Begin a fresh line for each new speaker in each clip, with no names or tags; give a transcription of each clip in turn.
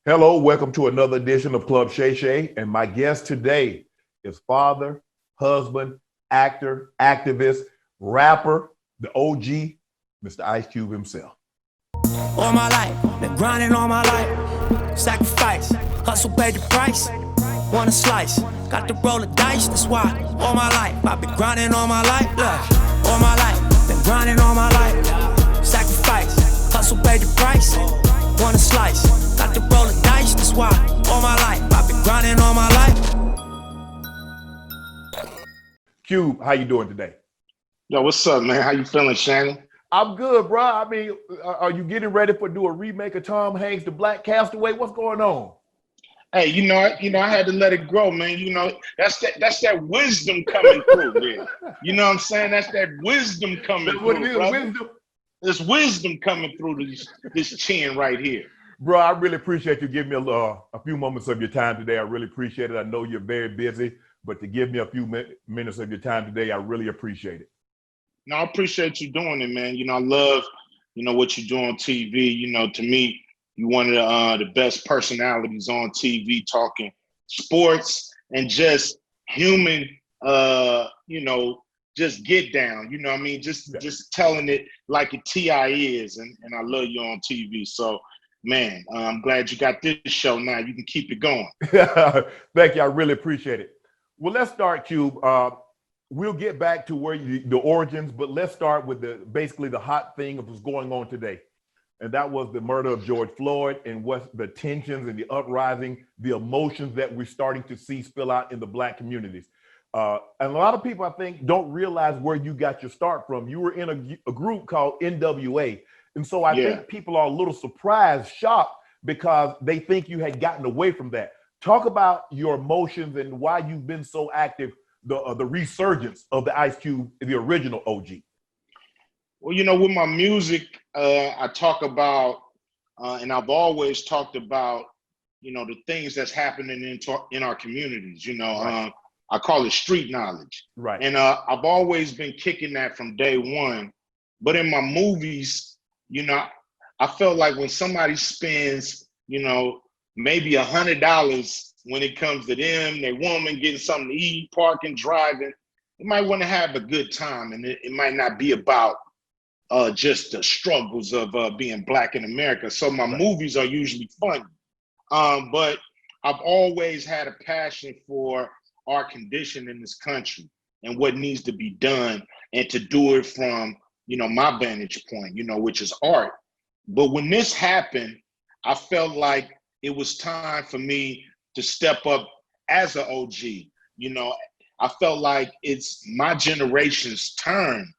Hello, welcome to another edition of Club Shay Shay. And my guest today is father, husband, actor, activist, rapper, the OG, Mr. Ice Cube himself.
All my life, been grinding all my life. Sacrifice, hustle paid the price. Want a slice, got to roll the dice, that's why. All my life, I've been grinding all my life. Look, all my life, been grinding all my life. Sacrifice, hustle paid the price. Want a slice, got to roll the dice, that's why. All my life, I've been grinding all my life.
Cube, how you doing today?
Yo, what's up, man? How you feeling, Shannon?
I'm good, bro. I mean, are you getting ready for do a remake of Tom Hanks' The Black Castaway? What's going on?
Hey, I had to let it grow, man. That's that wisdom coming through, man. You know what I'm saying? That's that wisdom coming
That's what
through,
it is,
brother.
wisdom.
There's wisdom coming through this chin right here.
Bro, I really appreciate you giving me a few moments of your time today. I really appreciate it. I know you're very busy, but to give me a few minutes of your time today, I really appreciate it.
No, I appreciate you doing it, man. I love, what you do on TV. To me, you're one of the best personalities on TV talking sports and just human, just get down. You know what I mean? Just telling it like a TI is. And I love you on TV. So, man, I'm glad you got this show now. You can keep it going.
Thank you. I really appreciate it. Well, let's start, Cube. We'll get back to where the origins, but let's start with basically the hot thing of what's going on today. And that was the murder of George Floyd and what the tensions and the uprising, the emotions that we're starting to see spill out in the Black communities. And a lot of people, I think, don't realize where you got your start from. You were in a group called NWA. And so I think people are a little surprised, shocked, because they think you had gotten away from that. Talk about your emotions and why you've been so active, the resurgence of the Ice Cube, the original OG.
Well, with my music, I talk about, and I've always talked about, the things that's happening in our communities.
Right.
I call it street knowledge.
Right.
And I've always been kicking that from day one. But in my movies, I felt like when somebody spends, maybe $100 when it comes to them, their woman getting something to eat, parking, driving, they might want to have a good time. And it might not be about just the struggles of being Black in America. So my movies are usually funny. But I've always had a passion for our condition in this country and what needs to be done, and to do it from, my vantage point, which is art. But when this happened, I felt like it was time for me to step up as an OG. I felt like it's my generation's turn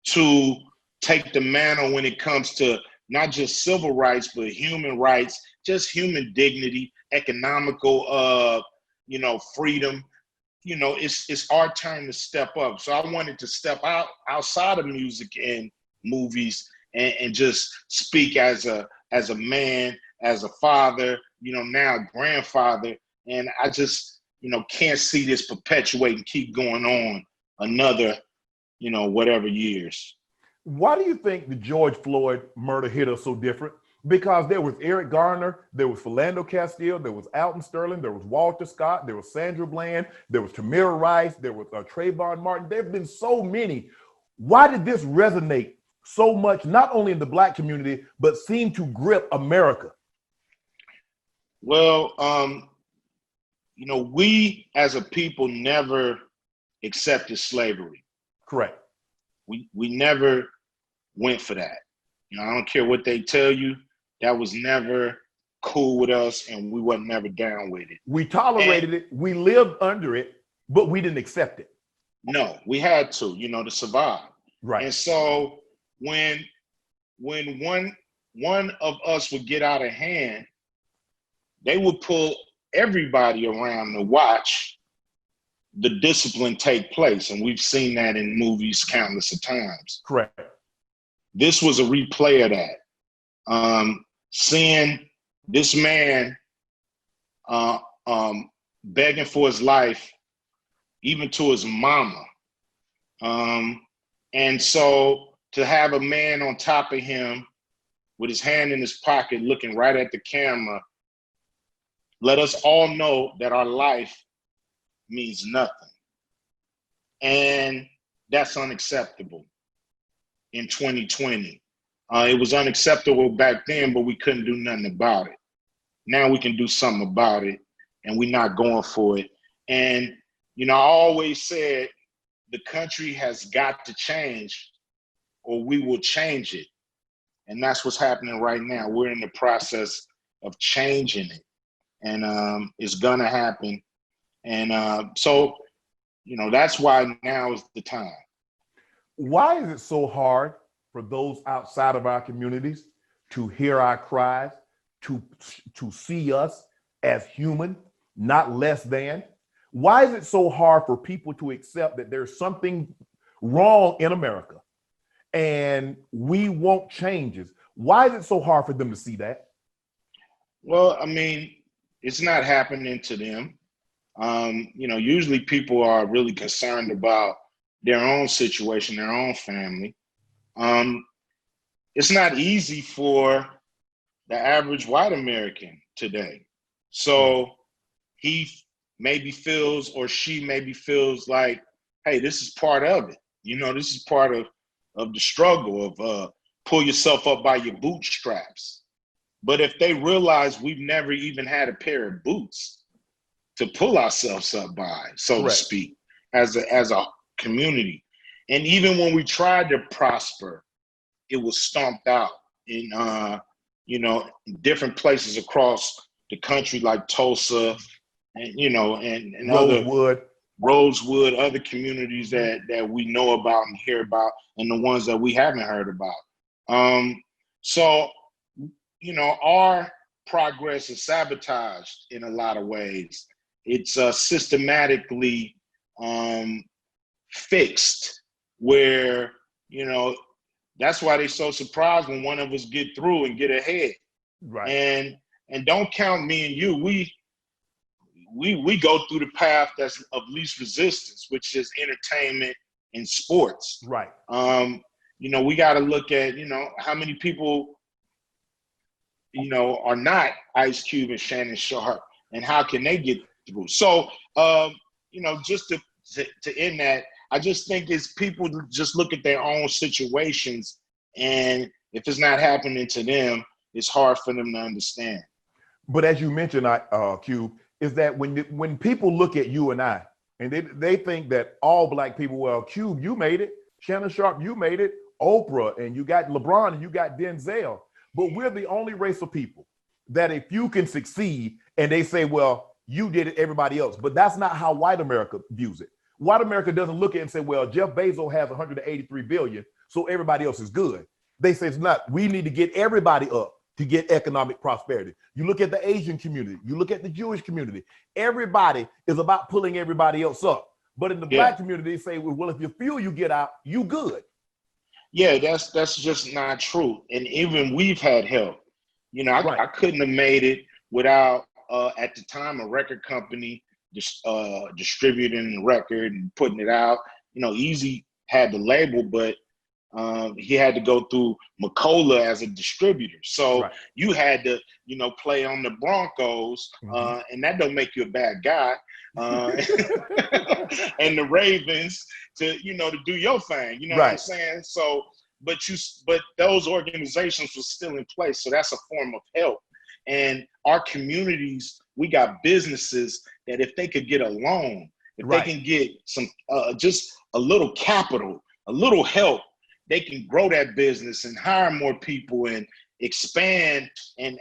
to take the mantle when it comes to not just civil rights, but human rights, just human dignity, economical, freedom. It's our turn to step up. So I wanted to step outside of music and movies and just speak as a man, as a father, now a grandfather. And I just, can't see this perpetuate and keep going on another, whatever years.
Why do you think the George Floyd murder hit us so different? Because there was Eric Garner, there was Philando Castile, there was Alton Sterling, there was Walter Scott, there was Sandra Bland, there was Tamir Rice, there was Trayvon Martin. There have been so many. Why did this resonate so much, not only in the Black community, but seem to grip America?
Well, we as a people never accepted slavery.
Correct.
We never went for that. I don't care what they tell you. That was never cool with us, and we wasn't never down with it.
We tolerated it. We lived under it, but we didn't accept it.
No, we had to survive.
Right.
And so when one of us would get out of hand, they would pull everybody around to watch the discipline take place. And we've seen that in movies countless of times.
Correct.
This was a replay of that. Seeing this man begging for his life, even to his mama. And so to have a man on top of him with his hand in his pocket, looking right at the camera, let us all know that our life means nothing. And that's unacceptable in 2020. It was unacceptable back then, but we couldn't do nothing about it. Now we can do something about it, and we're not going for it. And, you know, I always said the country has got to change or we will change it. And that's what's happening right now. We're in the process of changing it, and it's gonna happen. And so, you know, that's why now is the time.
Why is it so hard for those outside of our communities to hear our cries, to see us as human, not less than? Why is it so hard for people to accept that there's something wrong in America and we want changes? Why is it so hard for them to see that?
Well, I mean, it's not happening to them. You know, usually people are really concerned about their own situation, their own family. It's not easy for the average white American today. So he maybe feels, or she maybe feels like, hey, this is part of it. You know, this is part of the struggle of pull yourself up by your bootstraps. But if they realize we've never even had a pair of boots to pull ourselves up by, so to speak, as a community. And even when we tried to prosper, it was stomped out in you know, in different places across the country, like Tulsa, and you know, and Rosewood, other communities that we know about and hear about, and the ones that we haven't heard about. So, you know, our progress is sabotaged in a lot of ways. It's systematically fixed, where, you know, that's why they're so surprised when one of us get through and get ahead.
Right.
And don't count me and you. We go through the path that's of least resistance, which is entertainment and sports.
Right.
You know, we got to look at, you know, how many people, you know, are not Ice Cube and Shannon Sharpe, and how can they get through? So, you know, just to end that, I just think it's people just look at their own situations, and if it's not happening to them, it's hard for them to understand.
But as you mentioned, Cube, is that when people look at you and I, and they think that all black people, well, Cube, you made it, Shannon Sharpe, you made it, Oprah, and you got LeBron, and you got Denzel. But we're the only race of people that if you can succeed, and they say, well, you did it, everybody else. But that's not how white America views it. White America doesn't look at it and say, well, Jeff Bezos has 183 billion, so everybody else is good. They say it's not. We need to get everybody up to get economic prosperity. You look at the Asian community, you look at the Jewish community, everybody is about pulling everybody else up. But in the black community, they say, well, if you feel you get out, you good.
Yeah, that's just not true. And even we've had help. You know, I couldn't have made it without, at the time, a record company distributing the record and putting it out. You know, Eazy had the label, but he had to go through McCullough as a distributor. So you had to, you know, play on the Broncos, and that don't make you a bad guy. And the Ravens to, you know, to do your thing. You know what I'm saying? So, but those organizations were still in place. So that's a form of help. And our communities, we got businesses that if they could get a loan, if they can get some, just a little capital, a little help, they can grow that business and hire more people and expand and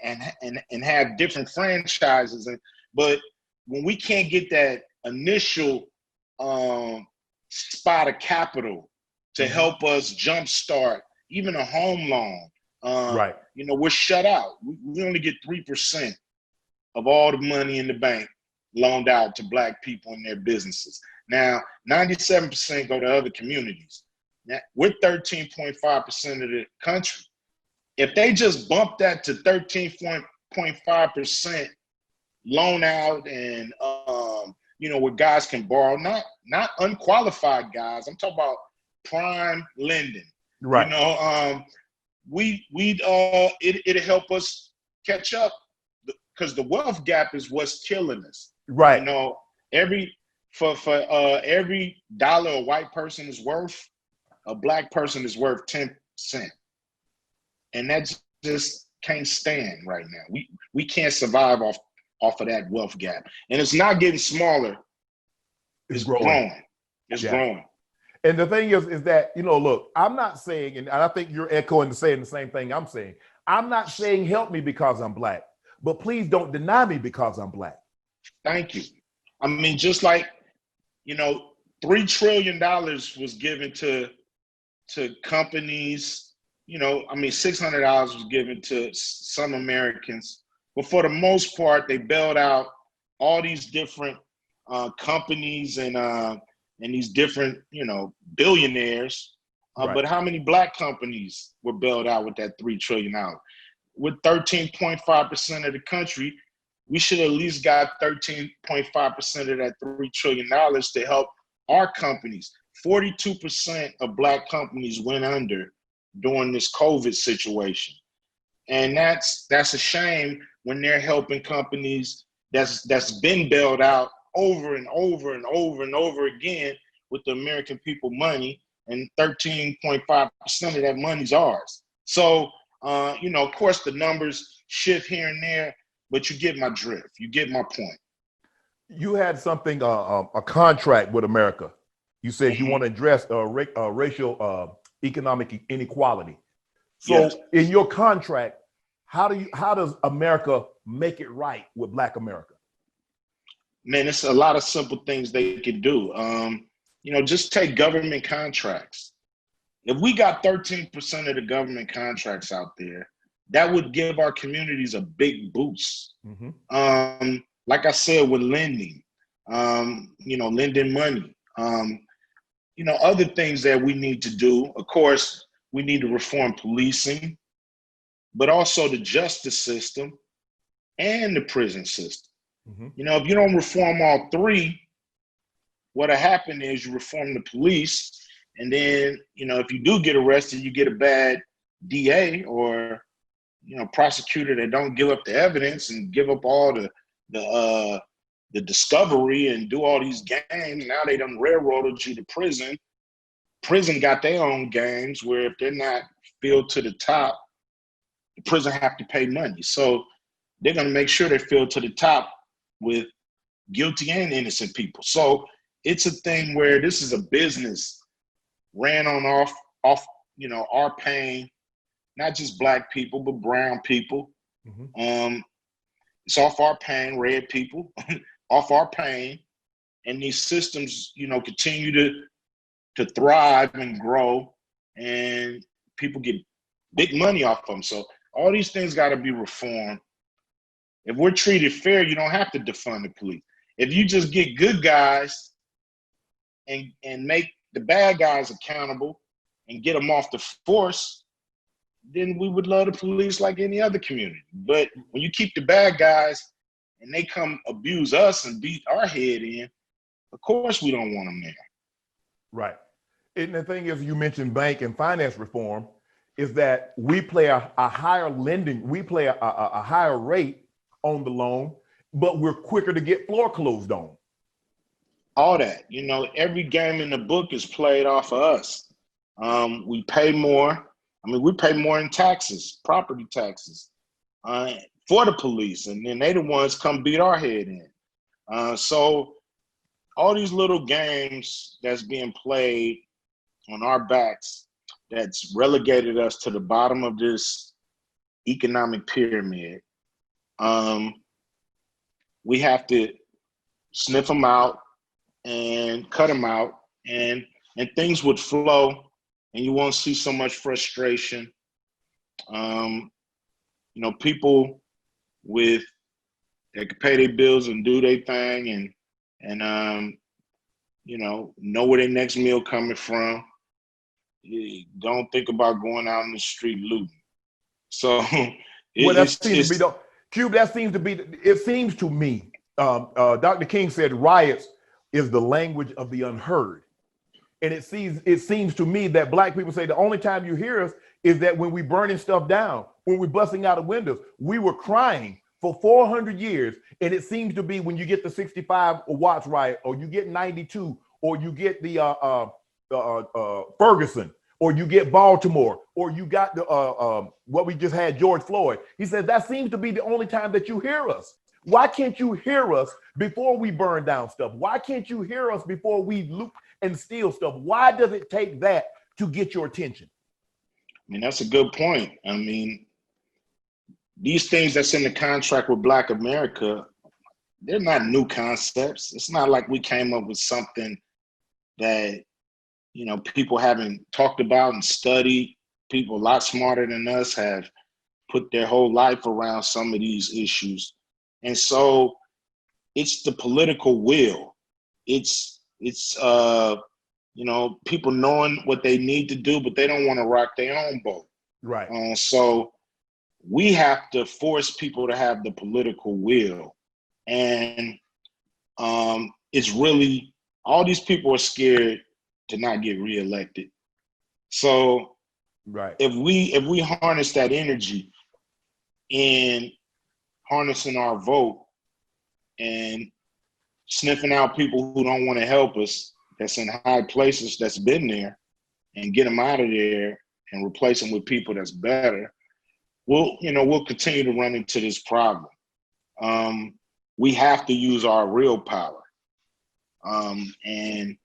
have different franchises. But when we can't get that initial spot of capital to help us jumpstart even a home loan, you know, we're shut out. We only get 3% of all the money in the bank loaned out to Black people in their businesses. Now, 97% go to other communities. Now, we're 13.5% of the country. If they just bump that to 13.5% loan out, and you know, where guys can borrow, not unqualified guys. I'm talking about prime lending. Right. You know, it'll help us catch up because the wealth gap is what's killing us.
Right.
You know, every dollar a white person is worth, a black person is worth 10 cents. And that just can't stand right now. We can't survive off of that wealth gap. And it's not getting smaller. It's growing. It's growing.
And the thing is that, you know, look, I'm not saying, and I think you're echoing and saying the same thing I'm saying. I'm not saying help me because I'm black, but please don't deny me because I'm black.
Thank you. I mean, just like, you know, $3 trillion was given to companies. You know, I mean, $600 was given to some Americans, but for the most part, they bailed out all these different companies and these different, you know, billionaires.
Right.
But how many black companies were bailed out with that $3 trillion? With 13.5% of the country, we should at least got 13.5% of that $3 trillion to help our companies. 42% of black companies went under during this COVID situation. And that's a shame when they're helping companies that's been bailed out over and over and over and over again with the American people money, and 13.5% of that money's ours. So, you know, of course the numbers shift here and there, but you get my drift. You get my point.
You had something, a contract with America. You said you want to address racial economic inequality. So
Yes.
in your contract, how does America make it right with Black America?
Man, it's a lot of simple things they could do. You know, just take government contracts. If we got 13% of the government contracts out there, that would give our communities a big boost. Like I said, with lending, you know, lending money, you know, other things that we need to do. Of course, we need to reform policing, but also the justice system and the prison system. You know, if you don't reform all three, what'll happen is you reform the police, and then, you know, if you do get arrested, you get a bad DA or, you know, prosecutor that don't give up the evidence and give up all the discovery and do all these games. Now they done railroaded you to prison. Prison got their own games where if they're not filled to the top, the prison have to pay money. So they're gonna make sure they're filled to the top with guilty and innocent people. So it's a thing where this is a business ran on off, you know, our pain, not just Black people, but brown people. It's off our pain, red people, off our pain. And these systems, you know, continue to thrive and grow, and people get big money off them. So all these things got to be reformed. If we're treated fair, you don't have to defund the police. If you just get good guys and make the bad guys accountable and get them off the force, then we would love the police like any other community. But when you keep the bad guys and they come abuse us and beat our head in, of course we don't want them there.
Right. And the thing is, you mentioned bank and finance reform, is that we play a higher lending, we play a higher rate on the loan, but we're quicker to get floor closed on.
All that, you know, every game in the book is played off of us. We pay more. I mean, we pay more in taxes, property taxes, for the police, and then they the ones come beat our head in. So all these little games that's being played on our backs, that's relegated us to the bottom of this economic pyramid. We have to sniff them out and cut them out, and things would flow, and you won't see so much frustration. You know, people that can pay their bills and do their thing, and you know where their next meal coming from. You don't think about going out in the street looting. So
That seems to me, Dr. King said riots is the language of the unheard. And it seems to me that Black people say the only time you hear us is that when we burning stuff down, when we're busting out of windows. We were crying for 400 years. And it seems to be when you get the 65 watts right, or you get 92, or you get the Ferguson, or you get Baltimore, or you got the what we just had, George Floyd. He said that seems to be the only time that you hear us. Why can't you hear us before we burn down stuff? Why can't you hear us before we loot and steal stuff? Why does it take that to get your attention?
I mean, that's a good point. I mean, these things that's in the contract with Black America, they're not new concepts. It's not like we came up with something that, you know, people haven't talked about and studied. People a lot smarter than us have put their whole life around some of these issues. And so it's the political will. It's you know, people knowing what they need to do, but they don't want to rock their own boat.
Right.
So we have to force people to have the political will. And it's really, all these people are scared to not get reelected. So
right.
if we harness that energy in harnessing our vote and sniffing out people who don't want to help us, that's in high places, that's been there, and get them out of there and replace them with people that's better, we'll continue to run into this problem. We have to use our real power. And,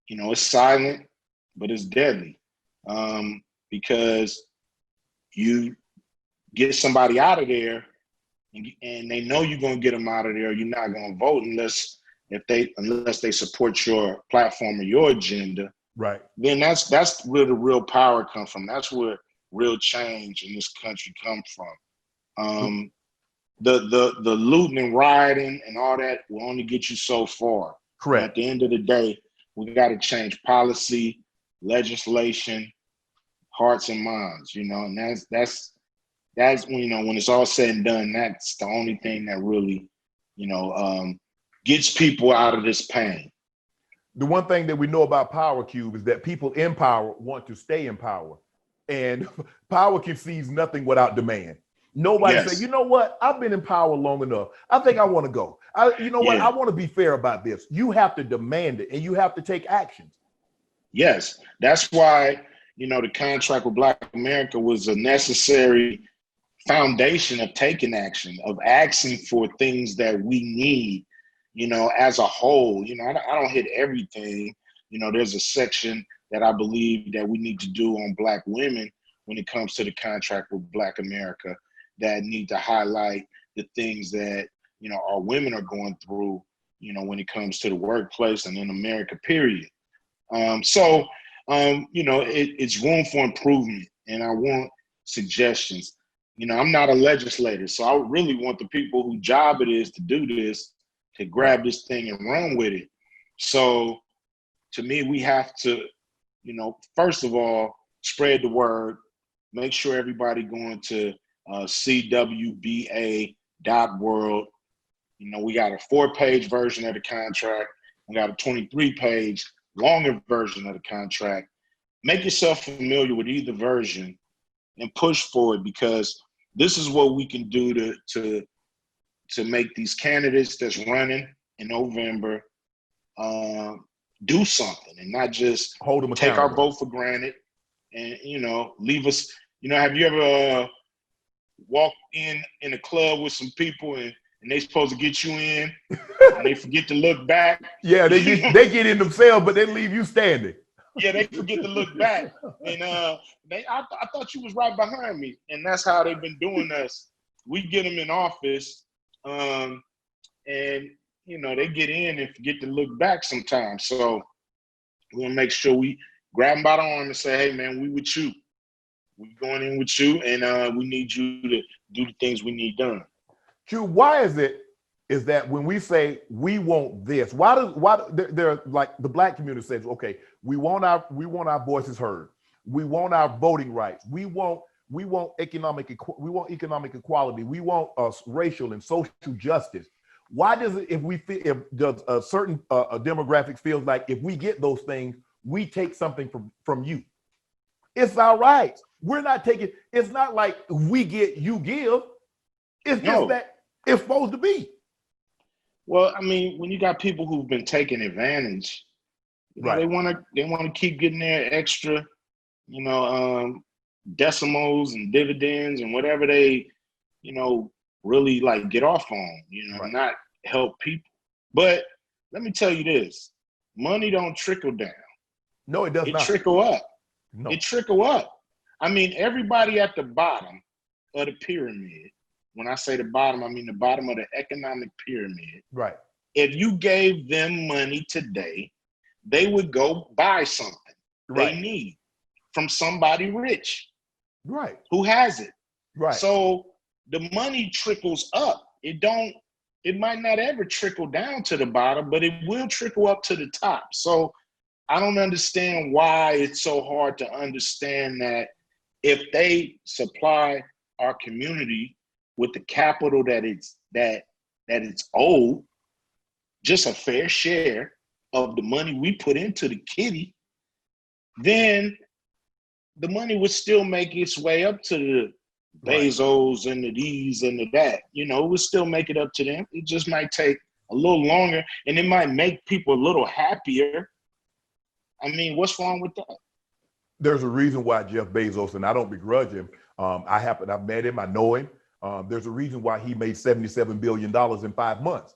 you know, it's silent, but it's deadly. Because you get somebody out of there and they know you're going to get them out of there, you're not going to vote unless they support your platform or your agenda.
Right.
Then that's where the real power comes from. That's where real change in this country comes from. The looting and rioting and all that will only get you so far.
Correct.
And at the end of the day, we got to change policy, legislation, hearts and minds. You know, and that's when, you know, when it's all said and done, that's the only thing that really, you know, gets people out of this pain.
The one thing that we know about Power Cube is that people in power want to stay in power, and power concedes nothing without demand. Nobody say, you know what? I've been in power long enough. I think I want to go. What? I want to be fair about this. You have to demand it, and you have to take actions.
Yes, that's why, you know, the contract with Black America was a necessary foundation of taking action, of asking for things that we need, you know, as a whole. You know, I don't hit everything. You know, there's a section that I believe that we need to do on Black women when it comes to the contract with Black America, that need to highlight the things that, you know, our women are going through, you know, when it comes to the workplace and in America, period. You know, it's room for improvement, and I want suggestions. You know, I'm not a legislator, so I really want the people whose job it is to do this to grab this thing and run with it. So to me, we have to, you know, first of all, spread the word, make sure everybody going to cwba.world. You know, we got a 4-page version of the contract. We got a 23-page longer version of the contract. Make yourself familiar with either version and push forward, because this is what we can do to make these candidates that's running in November do something, and not just
hold them
take our
accountable.
vote for granted and, you know, leave us. You know, have you ever walked in a club with some people and they supposed to get you in and they forget to look back?
Yeah, they get in themselves, but they leave you standing.
Yeah, they forget to look back. And I thought you was right behind me. And that's how they've been doing us. We get them in office, and, you know, they get in and forget to look back sometimes. So we want to make sure we grab them by the arm and say, hey, man, we with you. We going in with you, and we need you to do the things we need done.
Q, why is that when we say we want this, why they're like the Black community says, okay, we want our voices heard, we want our voting rights, we want economic equality, we want racial and social justice. Why does it, if a certain demographic feels like if we get those things, we take something from you? It's our rights. We're not taking. It's not like we get, you give. It's just that It's supposed to be.
Well, I mean, when you got people who've been taking advantage, you know,
Right.
they want to keep getting their extra, you know, decimals and dividends and whatever they, you know, really like get off on, you know,
Right.
not help people. But let me tell you this, money don't trickle down.
No, it does
It
not.
trickle up.
No.
It trickle up. I mean, everybody at the bottom of the pyramid, when I say the bottom, I mean the bottom of the economic pyramid.
Right.
If you gave them money today, they would go buy something
Right.
they need from somebody rich
Right.
who has it.
Right.
So the money trickles up. It might not ever trickle down to the bottom, but it will trickle up to the top. So I don't understand why it's so hard to understand that if they supply our community with the capital that it's owed, just a fair share of the money we put into the kitty, then the money would still make its way up to the Bezos and the these and the that. You know, it would still make it up to them. It just might take a little longer, and it might make people a little happier. I mean, what's wrong with that?
There's a reason why Jeff Bezos, and I don't begrudge him. I've met him, I know him. There's a reason why he made $77 billion in 5 months,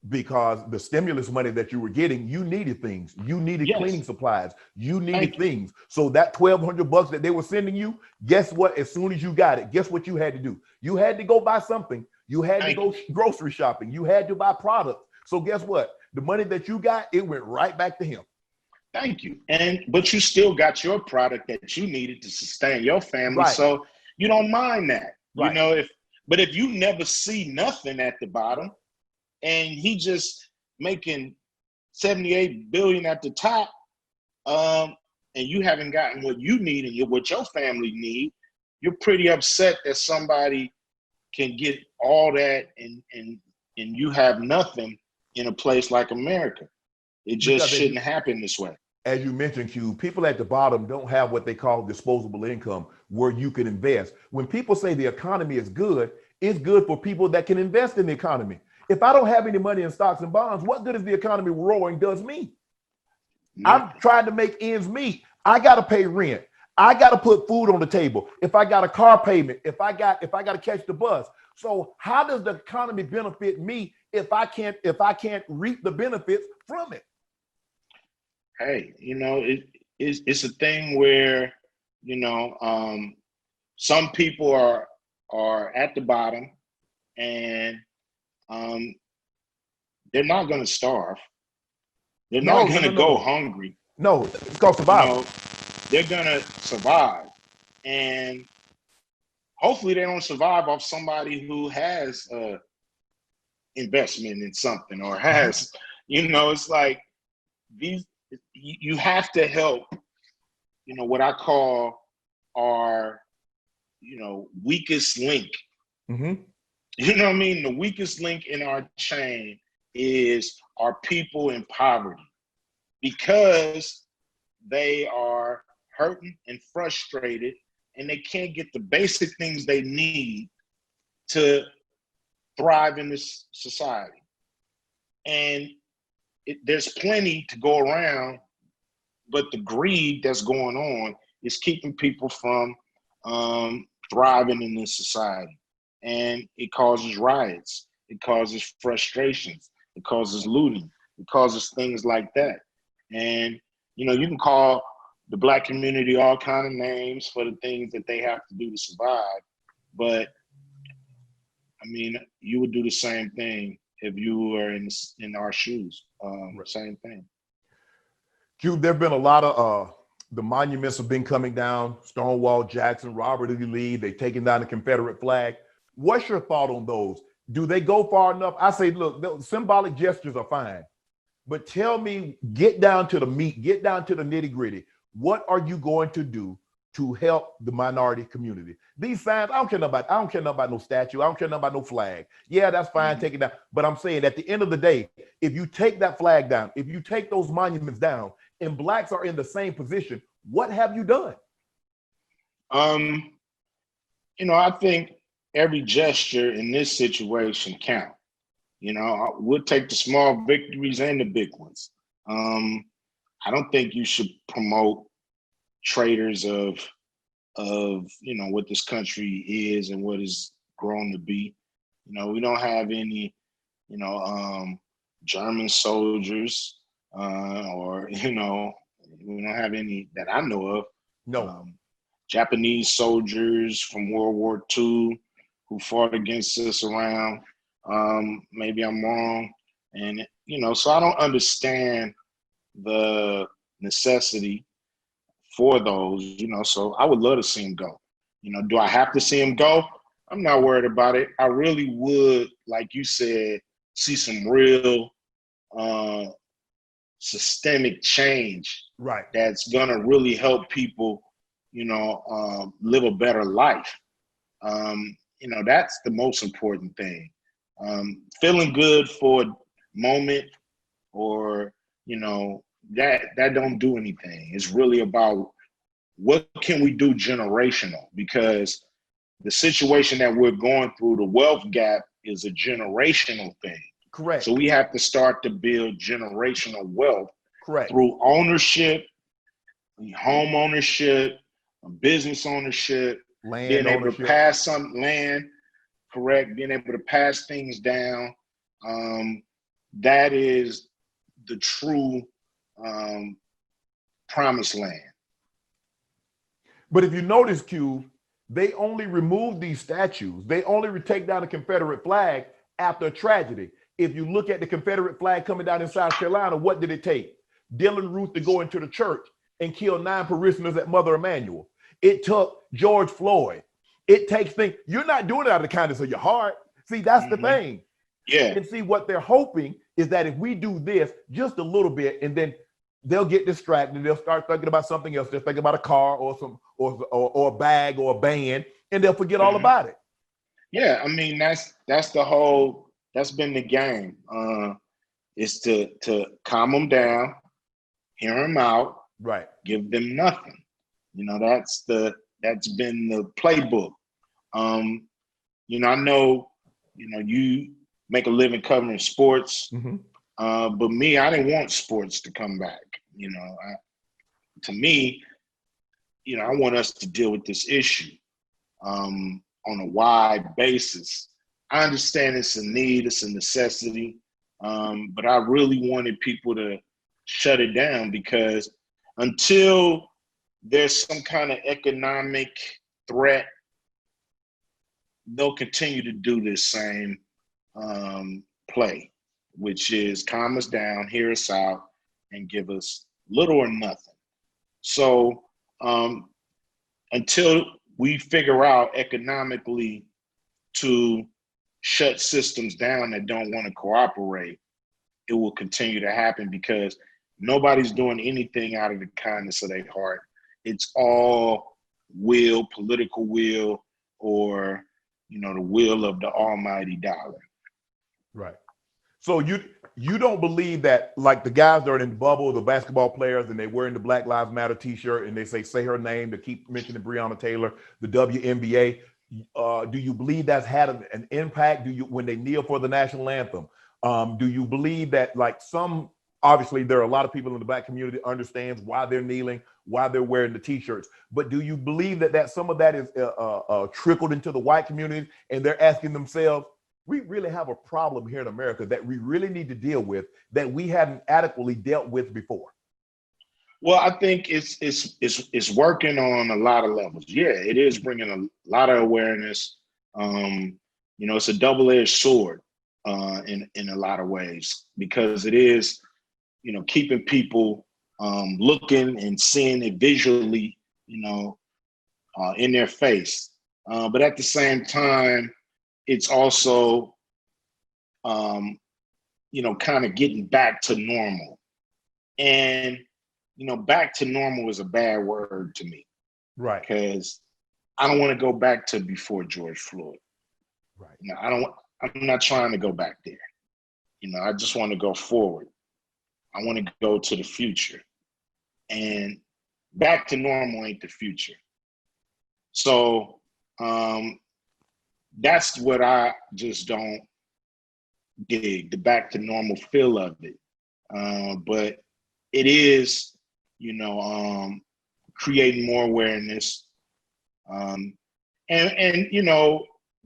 because the stimulus money that you were getting, you needed things. You needed cleaning supplies. You needed things. So that $1,200 that they were sending you, guess what? As soon as you got it, guess what you had to do? You had to go buy something. You had to go grocery shopping. You had to buy products. So guess what? The money that you got, it went right back to him.
Thank you. But you still got your product that you needed to sustain your family.
Right.
So you don't mind that.
Right.
You know, if you never see nothing at the bottom and he just making 78 billion at the top, and you haven't gotten what you need and what your family need, you're pretty upset that somebody can get all that and you have nothing in a place like America. It just shouldn't happen this way.
As you mentioned, Q, people at the bottom don't have what they call disposable income where you can invest. When people say the economy is good, it's good for people that can invest in the economy. If I don't have any money in stocks and bonds, what good is the economy roaring does me? I'm trying to make ends meet. I got to pay rent. I got to put food on the table. If I got a car payment, if I got to catch the bus. So how does the economy benefit me if I can't reap the benefits from it?
Hey, you know, it's a thing where, you know, some people are at the bottom and they're not going to starve. They're not going to go hungry.
No, it's called survival.
You know, they're going to survive. And hopefully they don't survive off somebody who has investment in something or has, you know, it's like you have to help, you know, what I call our, you know, weakest link.
Mm-hmm.
You know what I mean? The weakest link in our chain is our people in poverty, because they are hurting and frustrated and they can't get the basic things they need to thrive in this society. And there's plenty to go around, but the greed that's going on is keeping people from thriving in this society. And it causes riots, it causes frustrations, it causes looting, it causes things like that. And, you know, you can call the Black community all kind of names for the things that they have to do to survive. But, I mean, you would do the same thing if you were in our shoes. Same thing.
Q, there have been a lot of the monuments have been coming down. Stonewall Jackson, Robert E. Lee, they've taken down the Confederate flag. What's your thought on those? Do they go far enough? I say, look, symbolic gestures are fine, but tell me, get down to the meat, get down to the nitty gritty. What are you going to do to help the minority community? These signs, I don't care about no statue. I don't care about no flag. Yeah, that's fine, take it down. But I'm saying at the end of the day, if you take that flag down, if you take those monuments down, and Blacks are in the same position, what have you done?
You know, I think every gesture in this situation count. You know, we'll take the small victories and the big ones. I don't think you should promote traitors of what this country is and what it's grown to be. You know, we don't have any German soldiers or we don't have any that I know of.
No.
Japanese soldiers from World War II who fought against us around. Maybe I'm wrong. And, so I don't understand the necessity for those, so I would love to see him go. Do I have to see him go? I'm not worried about it. I really would, like you said, see some real systemic change.
Right.
That's going to really help people, live a better life. That's the most important thing. Feeling good for a moment or, that don't do anything. It's really about what can we do generational, because the situation that we're going through, the wealth gap, is a generational thing.
Correct.
So we have to start to build generational wealth.
Correct.
Through ownership, home ownership, business ownership,
land
being able
ownership.
to pass some land, correct, being able to pass things down. That is the true promised land.
But if you notice, Cube, they only removed these statues. They only take down the Confederate flag after a tragedy. If you look at the Confederate flag coming down in South Carolina, what did it take? Dylan Ruth to go into the church and kill 9 parishioners at Mother Emanuel. It took George Floyd. It takes things. You're not doing it out of the kindness of your heart. See, that's the thing.
Yeah.
And see, what they're hoping is that if we do this just a little bit, and then they'll get distracted, they'll start thinking about something else. They'll think about a car or a bag or a band, and they'll forget all about it.
Yeah, I mean that's been the game. Is to calm them down, hear them out,
right?
Give them nothing. That's been the playbook. I know, you make a living covering sports, but me, I didn't want sports to come back. To me, I want us to deal with this issue on a wide basis. I understand it's a need, it's a necessity, but I really wanted people to shut it down, because until there's some kind of economic threat, they'll continue to do this same play, which is calm us down, hear us out, and give us little or nothing. So until we figure out economically to shut systems down that don't want to cooperate, it will continue to happen, because nobody's doing anything out of the kindness of their heart. It's all will, political will, or the will of the almighty dollar.
Right. So you don't believe that, like the guys that are in the bubble, the basketball players, and they wearing the Black Lives Matter T-shirt and they say her name to keep mentioning Breonna Taylor, the WNBA. Do you believe that's had an impact? When they kneel for the national anthem? Do you believe that, like, obviously there are a lot of people in the Black community understands why they're kneeling, why they're wearing the T-shirts, but do you believe that some of that is trickled into the white community, and they're asking themselves, we really have a problem here in America that we really need to deal with, that we haven't adequately dealt with before?
Well, I think it's working on a lot of levels. Yeah, it is bringing a lot of awareness. It's a double-edged sword in a lot of ways, because it is, keeping people looking and seeing it visually, in their face. But at the same time, it's also, kind of getting back to normal. And, back to normal is a bad word to me.
Right.
Because I don't want to go back to before George Floyd.
Right.
I'm not trying to go back there. I just want to go forward. I want to go to the future. And back to normal ain't the future. So that's what I just don't dig, the back to normal feel of it. But it is, creating more awareness. And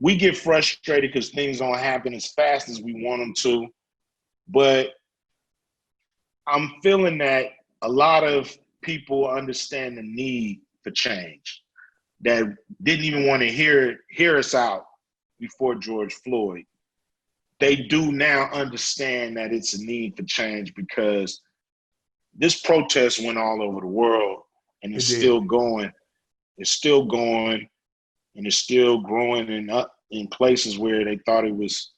we get frustrated because things don't happen as fast as we want them to. But I'm feeling that a lot of people understand the need for change that didn't even want to hear us out before George Floyd. They do now understand that it's a need for change because this protest went all over the world and it's still going. It's still going and it's still growing in places where they thought it was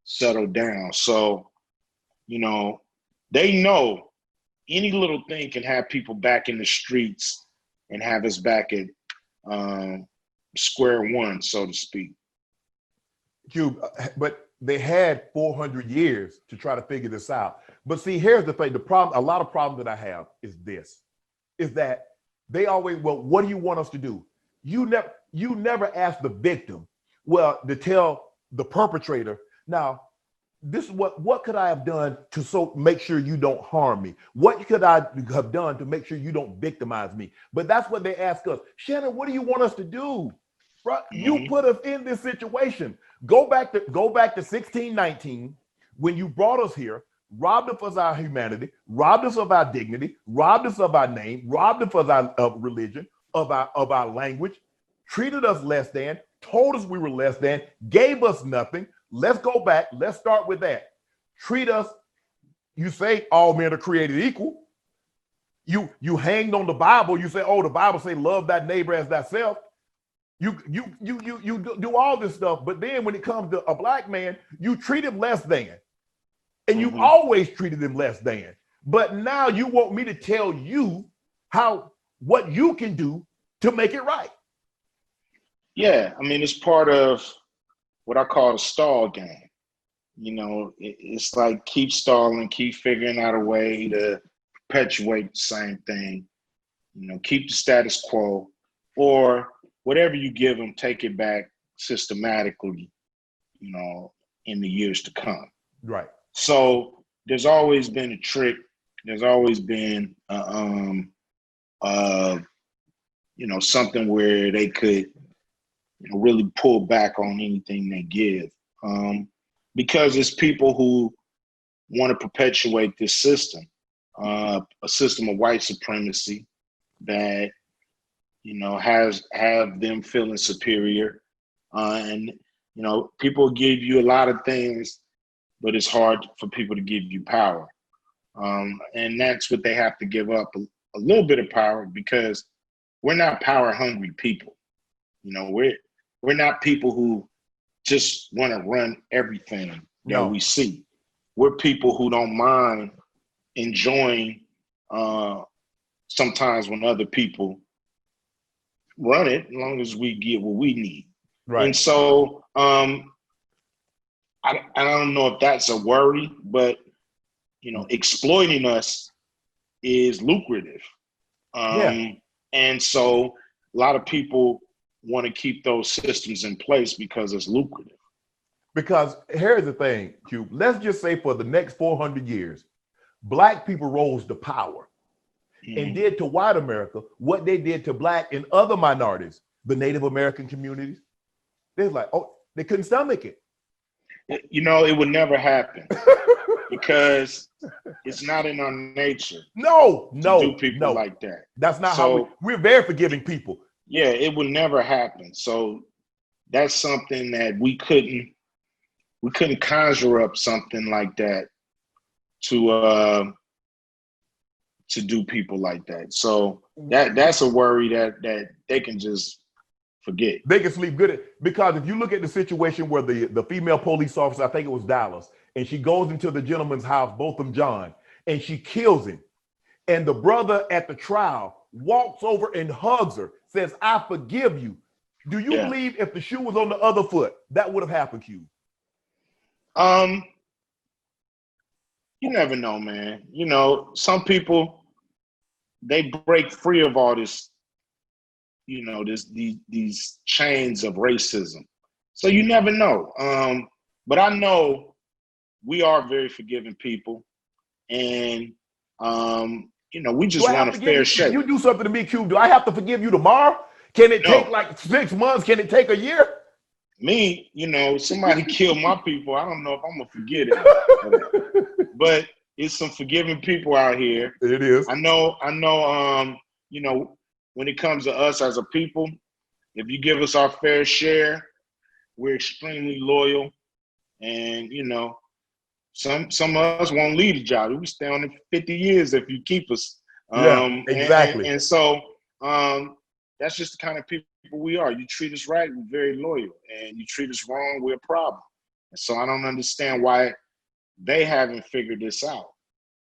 settled down. So, they know any little thing can have people back in the streets and have us back at square one, so to speak.
Cube, but they had 400 years to try to figure this out. But see, here's the thing. The problem, a lot of problems that I have is that they always, well, what do you want us to do? You never ask the victim, well, to tell the perpetrator, now, this is what could I have done to make sure you don't harm me? What could I have done to make sure you don't victimize me? But that's what they ask us. Shannon, what do you want us to do? Right? Mm-hmm. You put us in this situation. Go back to 1619 when you brought us here, robbed us of our humanity, robbed us of our dignity, robbed us of our name, robbed us of our religion, of our language, treated us less than, told us we were less than, gave us nothing. Let's go back. Let's start with that. Treat us. You say all men are created equal. You hanged on the Bible. You say, oh, the Bible say love thy neighbor as thyself. You do all this stuff, but then when it comes to a black man, you treat him less than, and you always treated him less than. But now you want me to tell you what you can do to make it right.
Yeah, I mean, it's part of what I call the stall game. It's like keep stalling, keep figuring out a way to perpetuate the same thing. Keep the status quo, or whatever you give them, take it back systematically, in the years to come.
Right.
So there's always been a trick. There's always been, something where they could, really pull back on anything they give, because it's people who want to perpetuate this system, a system of white supremacy that, have them feeling superior, and people give you a lot of things, but it's hard for people to give you power, and that's what they have to give up, a little bit of power, because we're not power hungry people. We're not people who just want to run everything that we see. We're people who don't mind enjoying sometimes when other people run it, as long as we get what we need. Right. And so I don't know if that's a worry, but exploiting us is lucrative. And so a lot of people want to keep those systems in place because it's lucrative.
Because here's the thing, Cube. Let's just say for the next 400 years, black people rose to power and did to white America what they did to black and other minorities, the Native American communities. They're like, oh, they couldn't stomach it.
It would never happen because it's not in our nature.
To do
people like that.
That's not how we're very forgiving people.
Yeah, it would never happen. So that's something that we couldn't conjure up something like that to do people like that. So that's a worry that they can just forget.
They can sleep good because if you look at the situation where the female police officer, I think it was Dallas, and she goes into the gentleman's house, both of them John, and she kills him. And the brother at the trial walks over and hugs her, says, I forgive you. Do you believe if the shoe was on the other foot, that would have happened to you?
You never know, man. Some people, they break free of all this, these chains of racism. So you never know. But I know we are very forgiving people, and we just want a fair shake.
If you do something to me, Cube, do I have to forgive you tomorrow? Can it take like 6 months? Can it take a year?
Me, somebody killed my people. I don't know if I'm gonna forget it. But it's some forgiving people out here.
It is.
I know, when it comes to us as a people, if you give us our fair share, we're extremely loyal. And, some of us won't leave the job. We stay on it for 50 years if you keep us.
Exactly.
And so that's just the kind of people we are. You treat us right, we're very loyal. And you treat us wrong, we're a problem. And so I don't understand why they haven't figured this out.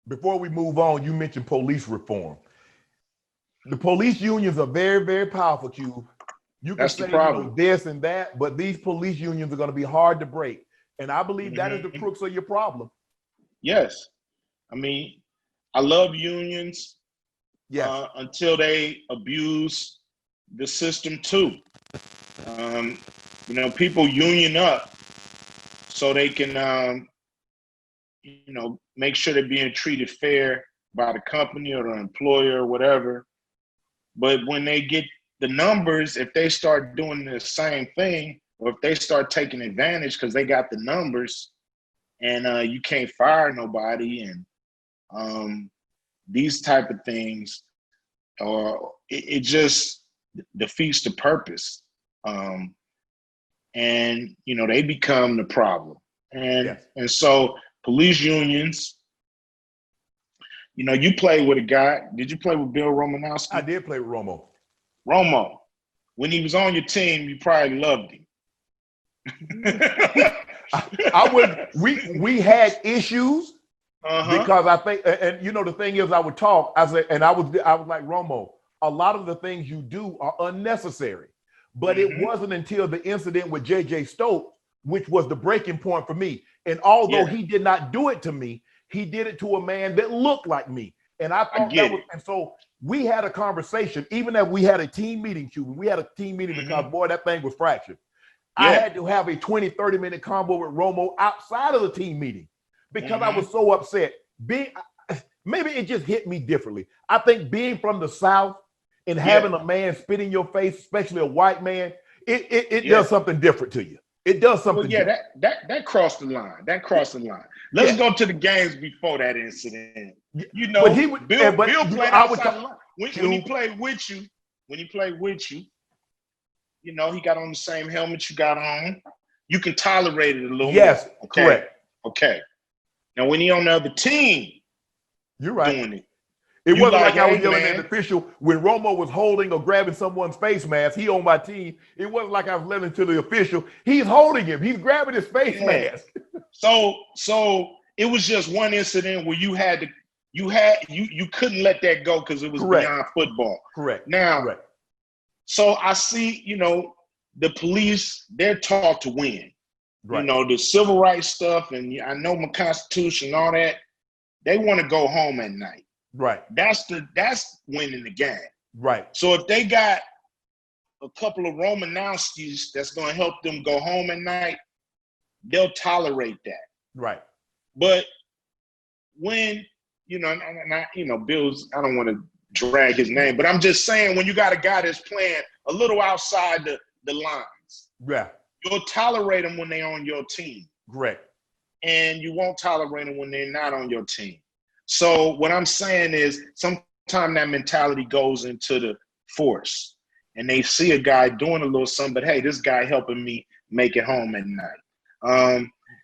Before we move on, you mentioned police reform. The police unions are very, very powerful, Q. You can say this and that, but these police unions are going to be hard to break. And I believe that is the crux of your problem.
Yes. I mean, I love unions until they abuse the system too. People union up so they can, make sure they're being treated fair by the company or the employer or whatever. But when they get the numbers, if they start doing the same thing, or if they start taking advantage because they got the numbers, and you can't fire nobody, and these type of things, it just defeats the purpose. And they become the problem. And so police unions, you played with a guy. Did you play with Bill Romanowski?
I did play with Romo.
When he was on your team, you probably loved him.
We had issues because I think, and the thing is, I would talk. I was like, Romo, a lot of the things you do are unnecessary. But it wasn't until the incident with J.J. Stokes, which was the breaking point for me. And although he did not do it to me, he did it to a man that looked like me. And I thought and so we had a conversation, even if we had a team meeting, Cuban. We had a team meeting because, boy, that thing was fractured. I had to have a 20, 30-minute combo with Romo outside of the team meeting because I was so upset. Maybe it just hit me differently. I think being from the South and having a man spit in your face, especially a white man, it does something different to you. It does something different.
That crossed the line. Let's go to the games before that incident.
But he would,
Bill played outside the line. When he played with you, he got on the same helmet you got on. You can tolerate it a little more.
Yes, correct.
Okay. Now, when he on the other team,
you're right.
Doing it.
It wasn't like I was yelling at the official when Romo was holding or grabbing someone's face mask. He on my team. It wasn't like I was yelling to the official. He's holding him. He's grabbing his face mask.
So it was just one incident where you couldn't let that go because it was beyond football.
Correct.
Now, so I see, the police, they're taught to win. Right. The civil rights stuff, and I know my Constitution and all that, they want to go home at night.
Right.
That's winning the game.
Right.
So if they got a couple of Romanowskis that's going to help them go home at night, they'll tolerate that.
Right.
But when, Bill's, I don't want to drag his name, but I'm just saying when you got a guy that's playing a little outside the lines, you'll tolerate them when they're on your team.
Correct.
And you won't tolerate them when they're not on your team. So what I'm saying is sometimes that mentality goes into the force and they see a guy doing a little something, but hey, this guy helping me make it home at night.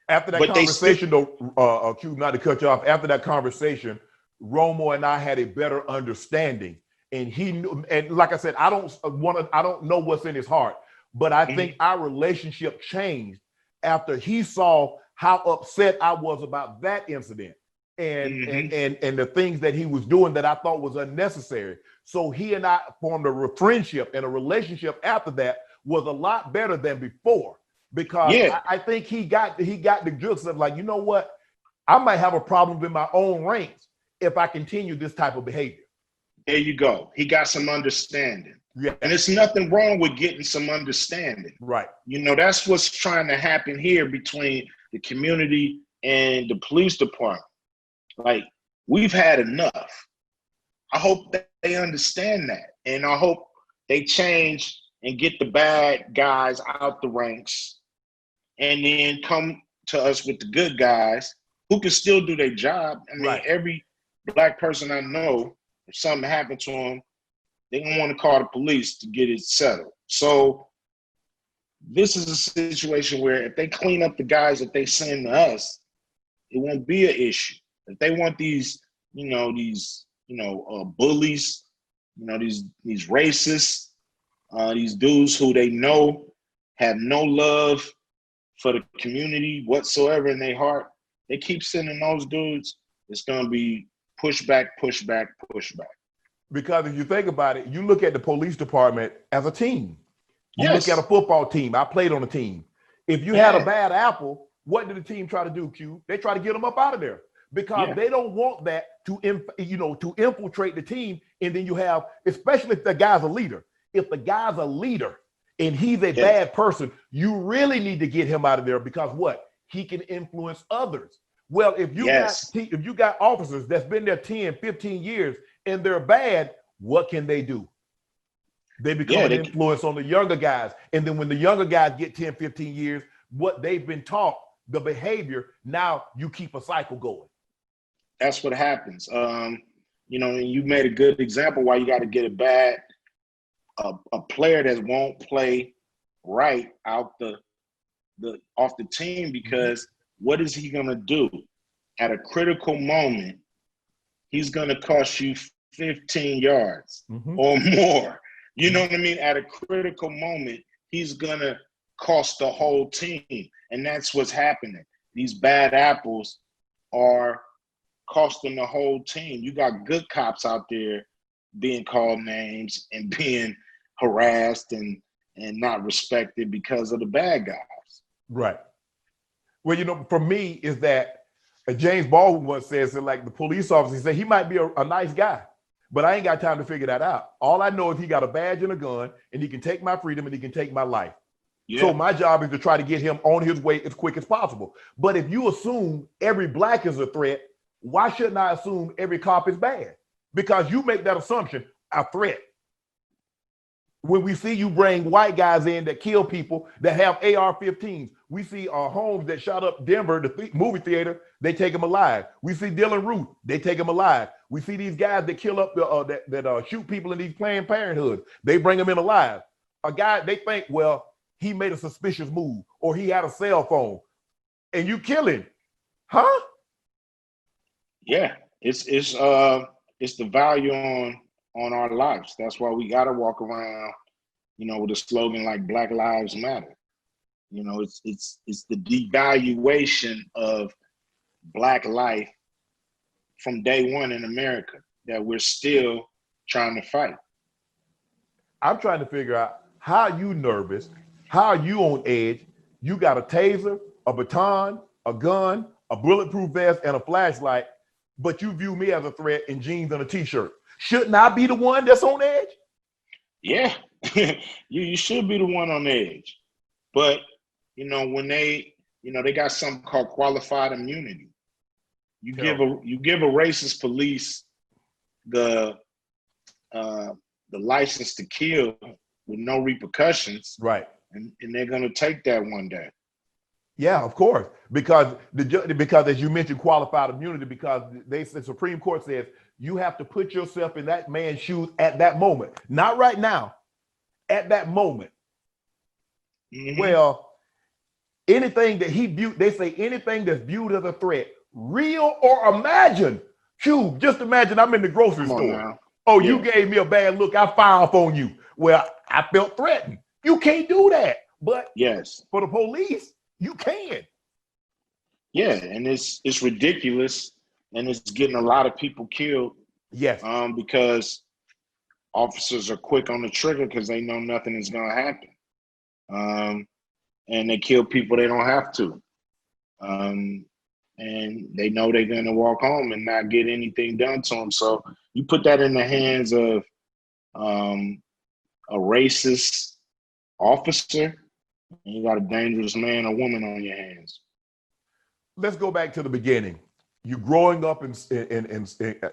After that conversation, Q, not to cut you off, after that conversation, Romo and I had a better understanding. And he knew, and like I said, I don't know what's in his heart, but I think our relationship changed after he saw how upset I was about that incident. And the things that he was doing that I thought was unnecessary. So he and I formed a friendship, and a relationship after that was a lot better than before because I think he got the gist of like, you know what, I might have a problem in my own ranks if I continue this type of behavior.
There you go. He got some understanding.
Yeah.
And it's nothing wrong with getting some understanding.
Right.
You know, that's what's trying to happen here between the community and the police department. Like, we've had enough. I hope that they understand that. And I hope they change and get the bad guys out the ranks and then come to us with the good guys who can still do their job. I mean, every black person I know, if something happened to them, they don't want to call the police to get it settled. So this is a situation where if they clean up the guys that they send to us, it won't be an issue. If they want these, bullies, these racists, these dudes who they know have no love for the community whatsoever in their heart, they keep sending those dudes, it's gonna be pushback, pushback, pushback.
Because if you think about it, you look at the police department as a team. You
Yes.
look at a football team. I played on a team. If you had a bad apple, what did the team try to do, Q? They try to get them up out of there because they don't want that to infiltrate the team. And then you have, especially if the guy's a leader. If the guy's a leader and he's a bad person, you really need to get him out of there because what? He can influence others. Well, if you got officers that's been there 10, 15 years and they're bad, what can they do? They become an influence on the younger guys. And then when the younger guys get 10, 15 years, what they've been taught, the behavior, now you keep a cycle going.
That's what happens. And you made a good example why you got to get a player that won't play right off the team, because what is he going to do? At a critical moment, he's going to cost you 15 yards or more. You know what I mean? At a critical moment, he's going to cost the whole team. And that's what's happening. These bad apples are costing the whole team. You got good cops out there being called names and being harassed and not respected because of the bad guys.
Right. Well, for me is that James Baldwin once says that, like, the police officer, he said he might be a nice guy, but I ain't got time to figure that out. All I know is he got a badge and a gun and he can take my freedom and he can take my life. Yeah. So my job is to try to get him on his way as quick as possible. But if you assume every black is a threat, why shouldn't I assume every cop is bad? Because you make that assumption, a threat. When we see you bring white guys in that kill people that have AR-15s, we see Holmes that shot up Denver, the movie theater, they take him alive. We see Dylan Root, they take him alive. We see these guys that kill up that shoot people in these Planned Parenthoods, they bring them in alive. A guy, they think, well, he made a suspicious move or he had a cell phone, and you kill him, huh?
Yeah, it's the value on our lives. That's why we gotta walk around, with a slogan like Black Lives Matter. It's the devaluation of Black life from day one in America that we're still trying to fight.
I'm trying to figure out how you nervous, how you on edge. You got a taser, a baton, a gun, a bulletproof vest, and a flashlight, but you view me as a threat in jeans and a t-shirt. Shouldn't I be the one that's on edge?
Yeah, you should be the one on edge. But, when they got something called qualified immunity. You give a racist police the license to kill with no repercussions.
Right.
And they're going to take that one day.
Yeah, of course, because as you mentioned, qualified immunity, because the Supreme Court says you have to put yourself in that man's shoes at that moment, not right now, at that moment. Well, anything that they say anything that's viewed as a threat, real or imagined. Cube, just imagine I'm in the grocery store. Oh, yeah. You gave me a bad look, I fire up on you. Well, I felt threatened. You can't do that. But yes, for the police, you can.
Yeah, and it's ridiculous, and it's getting a lot of people killed.
Yes.
Because officers are quick on the trigger because they know nothing is going to happen. And they kill people they don't have to. And they know they're going to walk home and not get anything done to them. So you put that in the hands of a racist officer, and you got a dangerous man or woman on your hands.
Let's go back to the beginning. You growing up in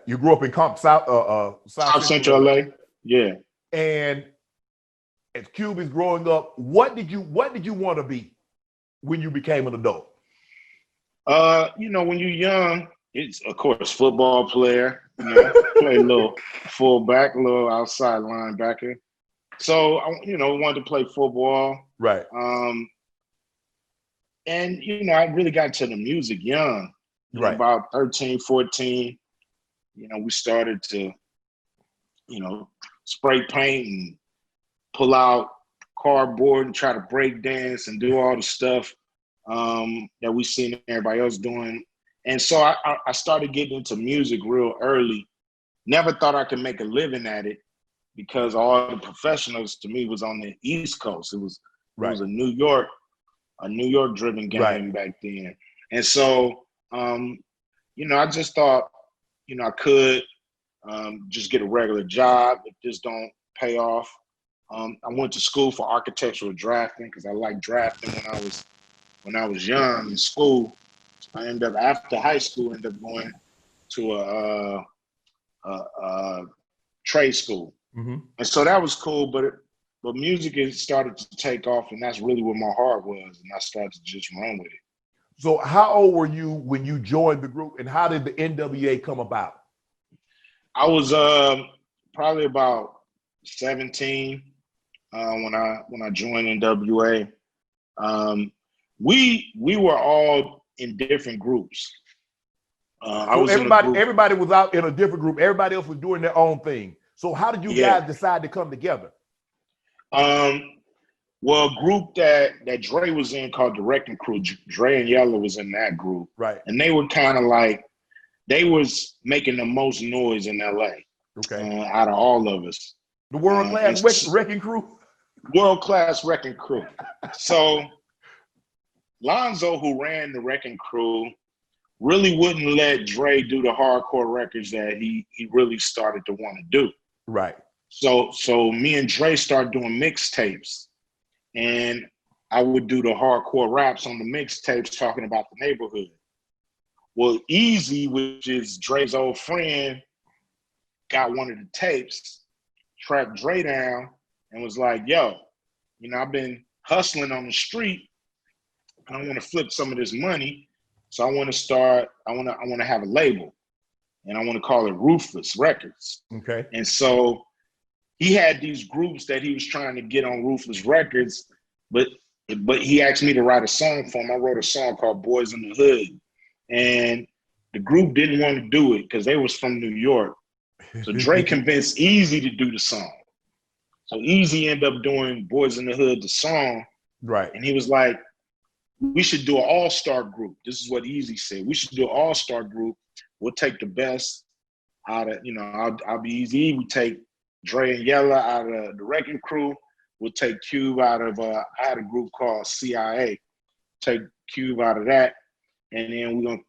you grew up in South
Central LA. Yeah.
And as Cube is growing up, what did you want to be when you became an adult?
When you're young, it's of course football player. Play a little fullback, a little outside linebacker. So I wanted to play football.
Right.
And I really got to the music young.
Right.
About 13, 14. We started to, spray paint and pull out cardboard and try to break dance and do all the stuff that we seen everybody else doing. And so I started getting into music real early. Never thought I could make a living at it because all the professionals to me was on the East Coast. It was a New York driven game back then. And so, I just thought, I could just get a regular job if this don't pay off. I went to school for architectural drafting because I liked drafting when I was young in school. I ended up after high school, going to a trade school, and so that was cool. But music has started to take off, and that's really where my heart was, and I started to just run with it.
So, how old were you when you joined the group, and how did the NWA come about?
I was probably about 17 when I joined NWA. We were all in different groups.
So everybody was out in a different group. Everybody else was doing their own thing. So how did you guys decide to come together?
Well, a group that Dre was in called the Wrecking Crew. Dre and Yella was in that group.
Right.
And they were kind of like, they was making the most noise in LA.
Okay.
Out of all of us.
The world-class Wrecking Crew?
World-class Wrecking Crew. So Lonzo, who ran the Wrecking Crew, really wouldn't let Dre do the hardcore records that he really started to want to do.
Right.
So me and Dre started doing mixtapes, and I would do the hardcore raps on the mixtapes talking about the neighborhood. Well, Eazy, which is Dre's old friend, got one of the tapes, tracked Dre down, and was like, yo, I've been hustling on the street. I want to flip some of this money. So I want to have a label, and I want to call it Ruthless Records.
Okay.
And so he had these groups that he was trying to get on Ruthless Records, but he asked me to write a song for him. I wrote a song called Boys in the Hood, and the group didn't want to do it because they was from New York. So Dre convinced Eazy to do the song. So Eazy ended up doing Boys in the Hood, the song.
Right.
And he was like, we should do an all-star group. This is what Eazy said. We should do an all-star group. We'll take the best out of, I'll be Eazy. We take Dre and Yella out of the Wrecking Crew. We'll take Cube out of, I had a group called CIA. Take Cube out of that. And then we're going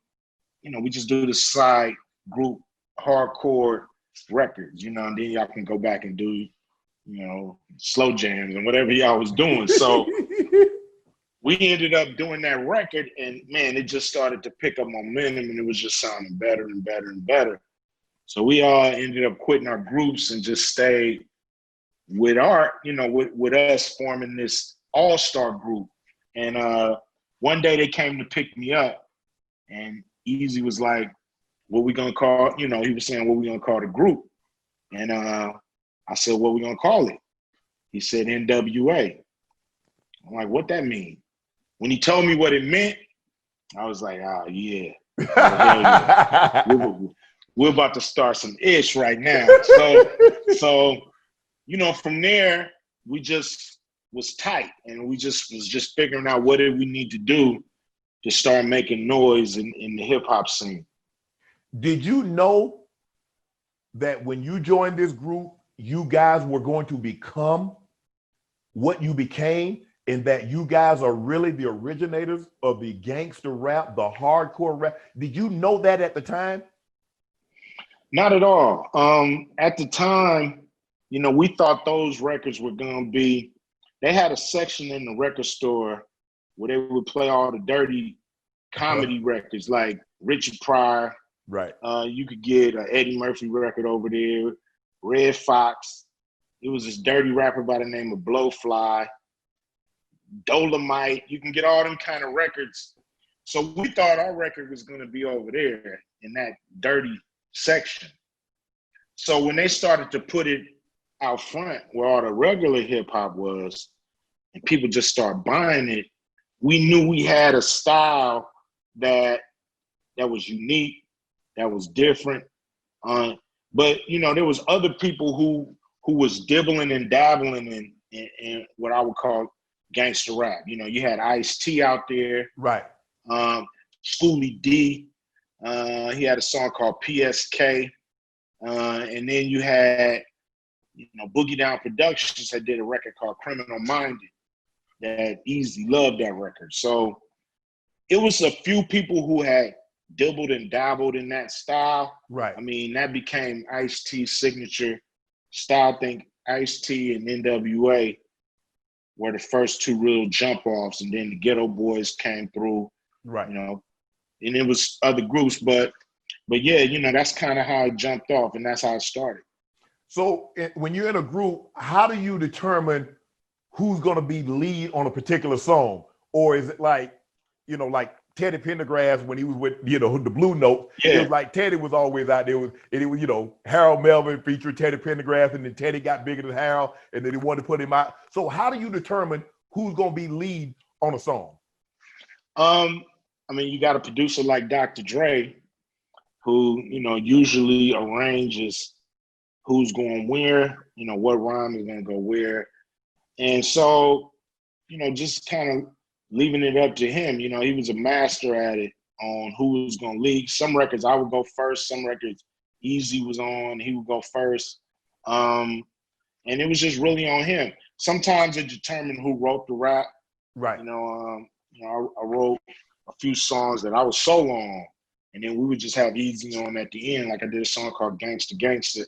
to, we just do the side group hardcore records, and then y'all can go back and do, slow jams and whatever y'all was doing. So we ended up doing that record, and man, it just started to pick up momentum, and it was just sounding better and better and better. So we all ended up quitting our groups and just stayed with with us forming this all-star group. And one day they came to pick me up, and Eazy was like, what we gonna call, he was saying, what we gonna call the group? And I said, what we gonna call it? He said, NWA. I'm like, what that mean? When he told me what it meant, I was like, oh, yeah. We're about to start some ish right now. So, from there, we just was tight, and we was just figuring out what did we need to do to start making noise in the hip hop scene.
Did you know that when you joined this group, you guys were going to become what you became, and that you guys are really the originators of the gangster rap, the hardcore rap? Did you know that at the time?
Not at all. At the time, you know, we thought those records were gonna be. They had a section in the record store where they would play all the dirty comedy records, like Richard Pryor.
Right.
You could get an Eddie Murphy record over there, Red Fox. It was this dirty rapper by the name of Blowfly, Dolomite. You can get all them kind of records. So we thought our record was going to be over there in that dirty section. So when they started to put it out front where all the regular hip hop was, and people just start buying it, we knew we had a style that was unique, that was different. But you know, there was other people who was dibbling and dabbling in what I would call gangster rap. You know, you had Ice-T out there.
Right.
Schoolie D. He had a song called PSK. And then you had, you know, Boogie Down Productions that did a record called Criminal Minded. That Eazy loved that record. So it was a few people who had dibbled and dabbled in that style.
Right.
I mean, that became Ice-T's signature style. I think Ice-T and NWA were the first two real jump offs, and then the Ghetto Boys came through.
Right.
You know, and it was other groups, but yeah, you know, that's kind of how it jumped off, and that's how it started.
So when you're in a group, how do you determine who's going to be lead on a particular song? Or is it like, you know, like Teddy Pendergrass when he was with, you know, the Blue Note?
Yeah.
It was like Teddy was always out there. It was, you know, Harold Melvin featured Teddy Pendergrass, and then Teddy got bigger than Harold, and then he wanted to put him out. So how do you determine who's going to be lead on a song?
I mean, you got a producer like Dr. Dre, who, you know, usually arranges who's going where, you know, what rhyme is going to go where. And so, you know, just kind of leaving it up to him. You know, he was a master at it on who was going to lead. Some records I would go first. Some records Eazy was on, he would go first. And it was just really on him. Sometimes it determined who wrote the rap.
Right.
You know, I wrote a few songs that I was solo on, and then we would just have Eazy on at the end. Like I did a song called Gangsta Gangsta,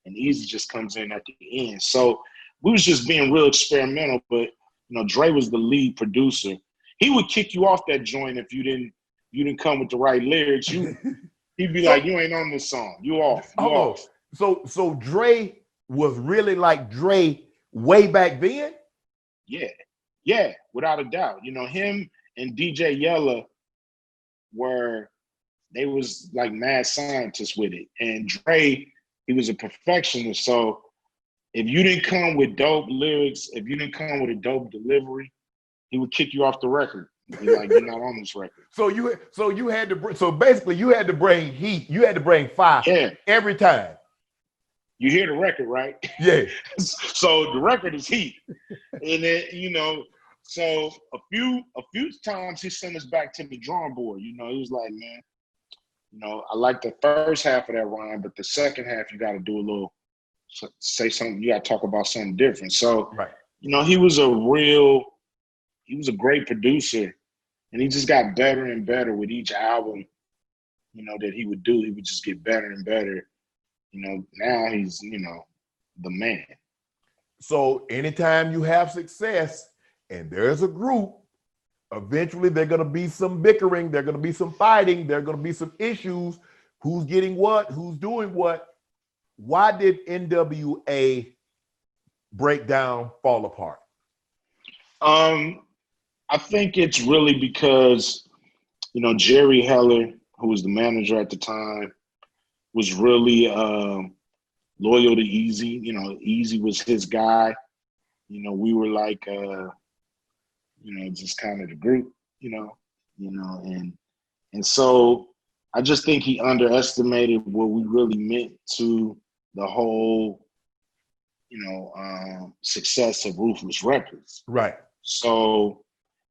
and Eazy just comes in at the end. So we was just being real experimental, but you know, Dre was the lead producer. He would kick you off that joint if you didn't come with the right lyrics. He'd be like, you ain't on this song. You off. You off.
So Dre was really like Dre way back then?
Yeah, without a doubt. You know, him and DJ Yella they was like mad scientists with it. And Dre, he was a perfectionist. So if you didn't come with dope lyrics, if you didn't come with a dope delivery, he would kick you off the record. He'd be like, you're not on this record.
So basically you had to bring heat. You had to bring fire every time.
You hear the record, right?
Yeah.
So the record is heat. And then, you know, so a few times he sent us back to the drawing board. You know, he was like, man, you know, I like the first half of that rhyme, but the second half you got to do a little, say something, you got to talk about something different. So,
right.
You know, he was a great producer, and he just got better and better with each album, you know, that he would do. He would just get better and better. You know, now he's, you know, the man.
So anytime you have success and there's a group, eventually there's going to be some bickering, there's going to be some fighting, there's going to be some issues. Who's getting what? Who's doing what? Why did NWA break down, fall apart?
I think it's really because, you know, Jerry Heller, who was the manager at the time, was really loyal to Eazy. You know, Eazy was his guy. You know, we were like, you know, just kind of the group, you know, and so I just think he underestimated what we really meant to the whole, you know, success of Ruthless Records.
Right.
So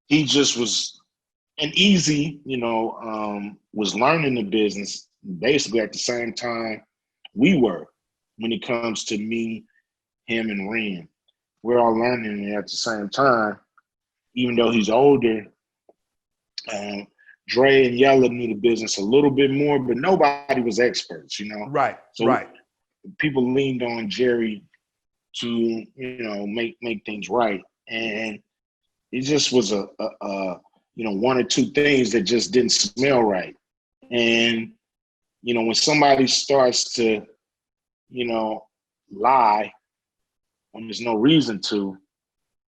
he just was, and Eazy, you know, was learning the business basically at the same time we were when it comes to me, him, and Ren. We're all learning it at the same time, even though he's older. Dre and Yella knew the business a little bit more, but nobody was experts, you know?
Right,
so
right.
People leaned on Jerry to, you know, make things right. And it just was a you know, one or two things that just didn't smell right. And, you know, when somebody starts to, you know, lie when there's no reason to,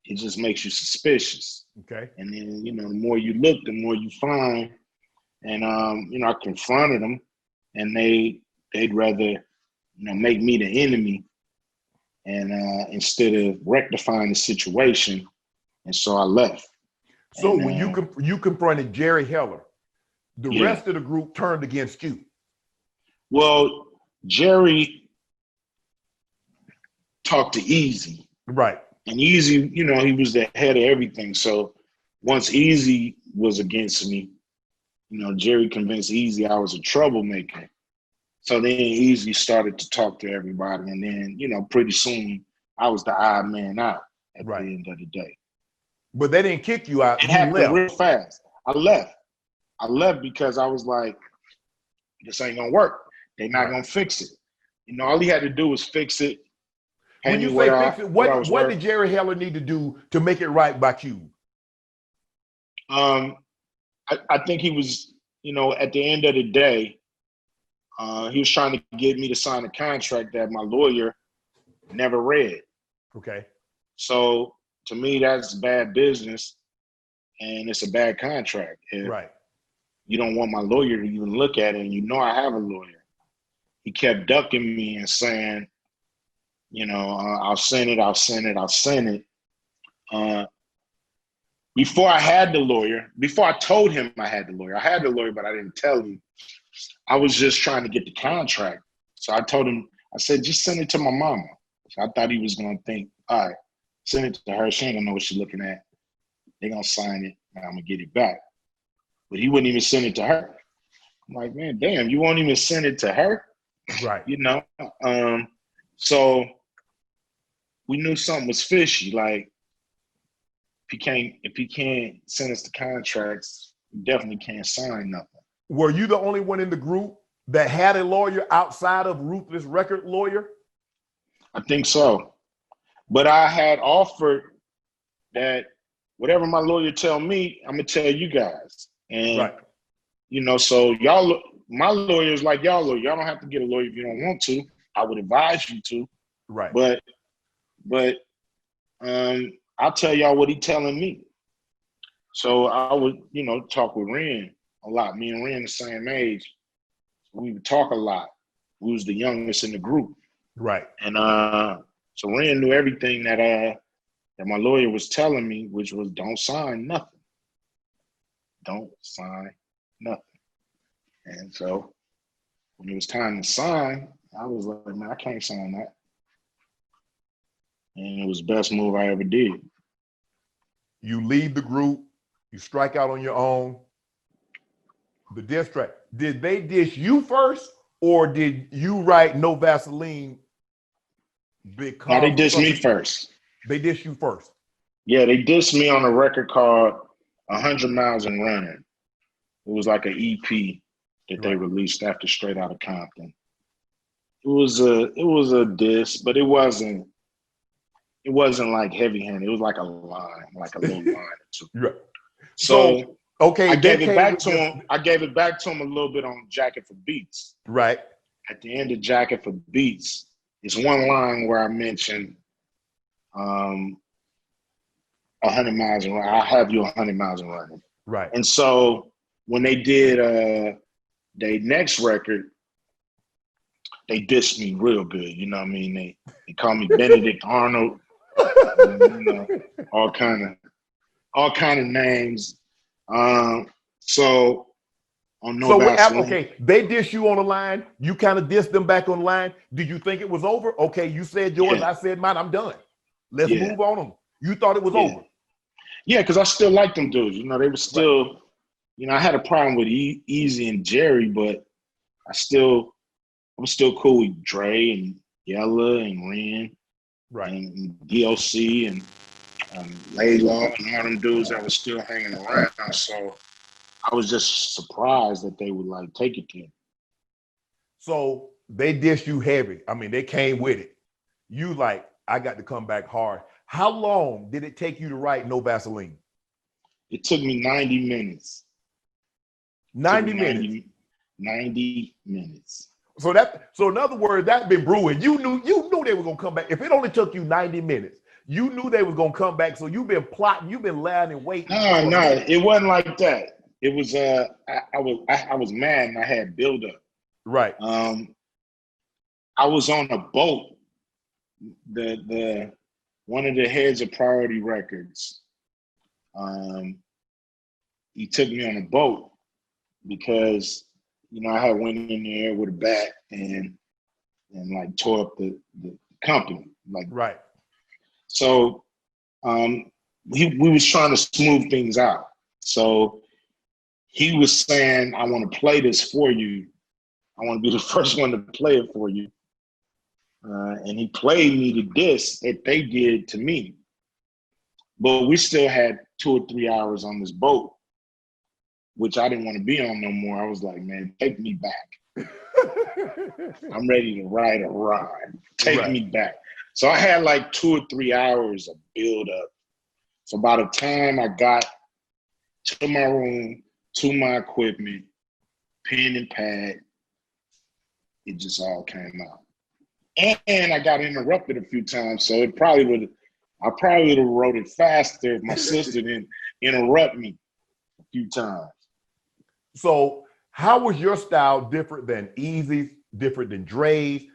it just makes you suspicious.
Okay.
And then, you know, the more you look, the more you find. And you know, I confronted them, and they'd rather, you know, make me the enemy, and instead of rectifying the situation. And so I left.
So
And,
when you confronted Jerry Heller, the
yeah.
rest of the group turned against you.
Well, Jerry talked to Eazy.
Right.
And Eazy, you know, he was the head of everything. So once Eazy was against me, you know, Jerry convinced Eazy I was a troublemaker. So then Eazy started to talk to everybody. And then, you know, pretty soon I was the odd man out at the end of the day.
But they didn't kick you out.
It
You
happened
left.
real fast. I left because I was like, this ain't gonna work. They're not gonna fix it. You know, all he had to do was fix it.
When you say fix it, what did Jerry Heller need to do to make it right by Cube?
I think he was, you know, at the end of the day, he was trying to get me to sign a contract that my lawyer never read.
Okay.
So to me, that's bad business, and it's a bad contract. If you don't want my lawyer to even look at it, and you know I have a lawyer. He kept ducking me and saying, you know, I'll send it. Before I had the lawyer, before I told him I had the lawyer, but I didn't tell him. I was just trying to get the contract. So I told him, I said, just send it to my mama. So I thought he was going to think, all right, send it to her. She ain't going to know what she's looking at. They're going to sign it, and I'm going to get it back. But he wouldn't even send it to her. I'm like, man, damn, you won't even send it to her?
Right.
You know? So we knew something was fishy. Like, if he can't send us the contracts, we definitely can't sign nothing.
Were you the only one in the group that had a lawyer outside of Ruthless Record lawyer?
I think so. But I had offered that whatever my lawyer tell me, I'm gonna tell you guys. And you know, so y'all, my lawyer is like y'all lawyer. Y'all don't have to get a lawyer if you don't want to. I would advise you to.
Right.
But I'll tell y'all what he telling me. So I would, you know, talk with Ren a lot. Me and Ren the same age. We would talk a lot. We was the youngest in the group.
Right.
And so Ren knew everything that my lawyer was telling me, which was don't sign nothing. Don't sign nothing. And so when it was time to sign, I was like, man, I can't sign that. And it was the best move I ever did.
You leave the group, you strike out on your own. The diss track, did they diss you first, or did you write No Vaseline? Because
no, they dissed me first.
They dissed you first.
Yeah, they dissed me on a record called 100 Miles and Running. It was like an EP that they released after Straight Outta Compton. It was a diss, but it wasn't like heavy-handed. It was like a line, like a little line or two.
Right.
So
okay,
I gave it back to him. I gave it back to him a little bit on Jacket for Beats.
Right.
At the end of Jacket for Beats, it's one line where I mentioned 100 miles and running. I'll have you 100 miles and running.
Right.
And so when they did their next record, they dissed me real good. You know what I mean? They called me Benedict Arnold. You know, all kind of names. So on No Vaseline.
Okay, they diss you on the line. You kind of diss them back on the line. Did you think it was over? Okay, you said yours, I said mine. I'm done. Let's move on them. You thought it was over?
Yeah, because I still liked them dudes. You know, they were still. You know, I had a problem with Eazy and Jerry, but I was still cool with Dre and Yella and Ren, and DOC and Laylaw and all them dudes that were still hanging around. So I was just surprised that they would like take it to him.
So they dissed you heavy. I mean, they came with it. You like, I got to come back hard. How long did it take you to write No Vaseline?
It took me 90 minutes.
90 minutes.
90 minutes.
So in other words, that's been brewing. You knew they were gonna come back. If it only took you 90 minutes, you knew they was gonna come back. So you've been plotting, you've been lying and waiting.
No, it wasn't like that. It was I was mad and I had buildup.
Right.
I was on a boat. The one of the heads of Priority Records, he took me on a boat because, you know, I had went in there with a bat and like tore up the company. Like,
right.
So we was trying to smooth things out. So he was saying, I want to play this for you. I want to be the first one to play it for you. And he played me the disc that they did to me. But we still had 2 or 3 hours on this boat, which I didn't want to be on no more. I was like, man, take me back. I'm ready to ride a ride. Take me back. So I had like 2 or 3 hours of build up. So by the time I got to my room, to my equipment, pen and pad, it just all came out. And I got interrupted a few times, so I probably would have wrote it faster if my sister didn't interrupt me a few times.
So how was your style different than Eazy's, different than Dre's?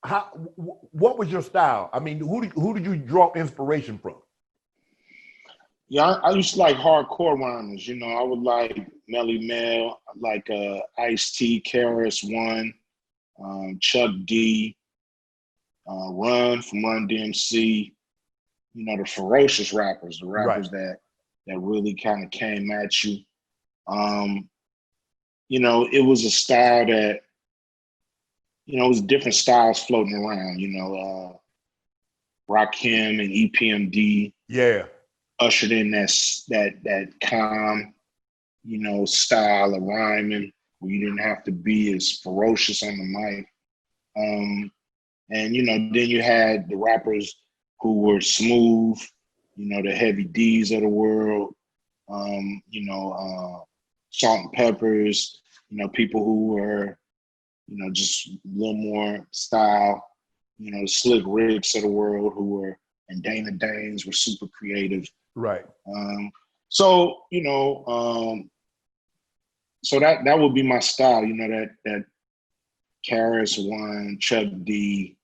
What was your style? I mean, who did you draw inspiration from?
Yeah, I used to like hardcore rhymers. You know, I would like Melly Mel, like Ice-T, KRS-One, Chuck D, Run from Run DMC. You know, the ferocious rappers, the rappers that really kind of came at you. You know, it was a style that, you know, it was different styles floating around. You know, Rakim and EPMD.
Yeah.
Ushered in that calm, you know, style of rhyming where you didn't have to be as ferocious on the mic. And, you know, then you had the rappers who were smooth, you know, the Heavy D's of the world, you know, Salt and Peppers, you know, people who were, you know, just a little more style, you know, Slick Ricks of the world who were, and Dana Danes were super creative.
Right.
So, you know, so that would be my style, you know, that KRS-One, Chuck D,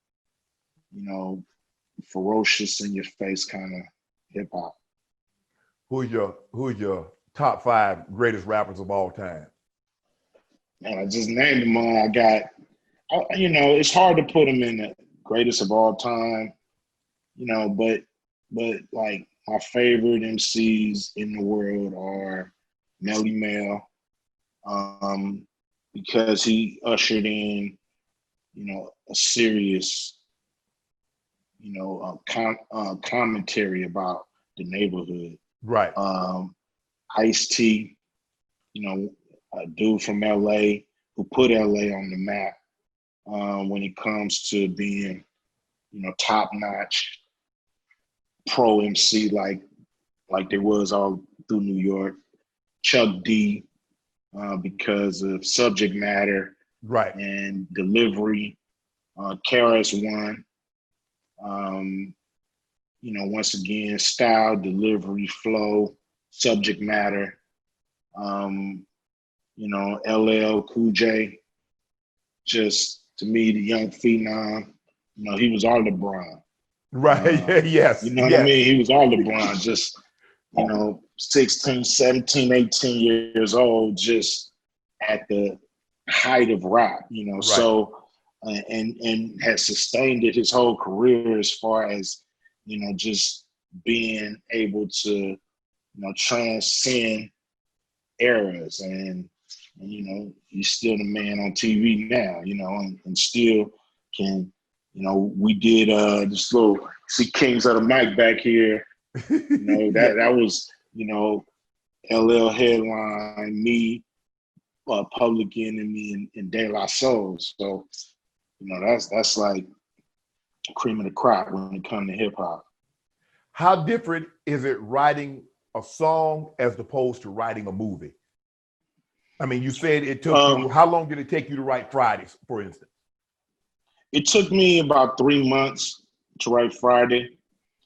you know, ferocious in your face kind of hip hop.
Who's your top 5 greatest rappers of all time?
And I just named them all. You know, it's hard to put them in the greatest of all time, you know, but like my favorite MCs in the world are Melly Mel, because he ushered in, you know, a serious, you know, commentary about the neighborhood.
Right.
Ice-T, you know, a dude from LA who put LA on the map when it comes to being, you know, top-notch pro MC like there was all through New York. Chuck D, because of subject matter and delivery. KRS-One, you know, once again, style, delivery, flow, subject matter. You know, LL Cool J, just to me, the young phenom, you know, he was our LeBron.
Right. Yes.
You know what I mean? He was our LeBron, just, you know, 16, 17, 18 years old, just at the height of rap, you know. So, and has sustained it his whole career as far as, you know, just being able to, you know, transcend eras and you know, he's still the man on TV now, you know, and still can, you know, we did this little, see Kings of the Mic back here, you know, that was, you know, LL headline, me, Public Enemy, and De La Soul. So, you know, that's like cream of the crop when it comes to hip hop.
How different is it writing a song as opposed to writing a movie? I mean, you said it took you, how long did it take you to write Fridays, for instance?
It took me about 3 months to write Friday.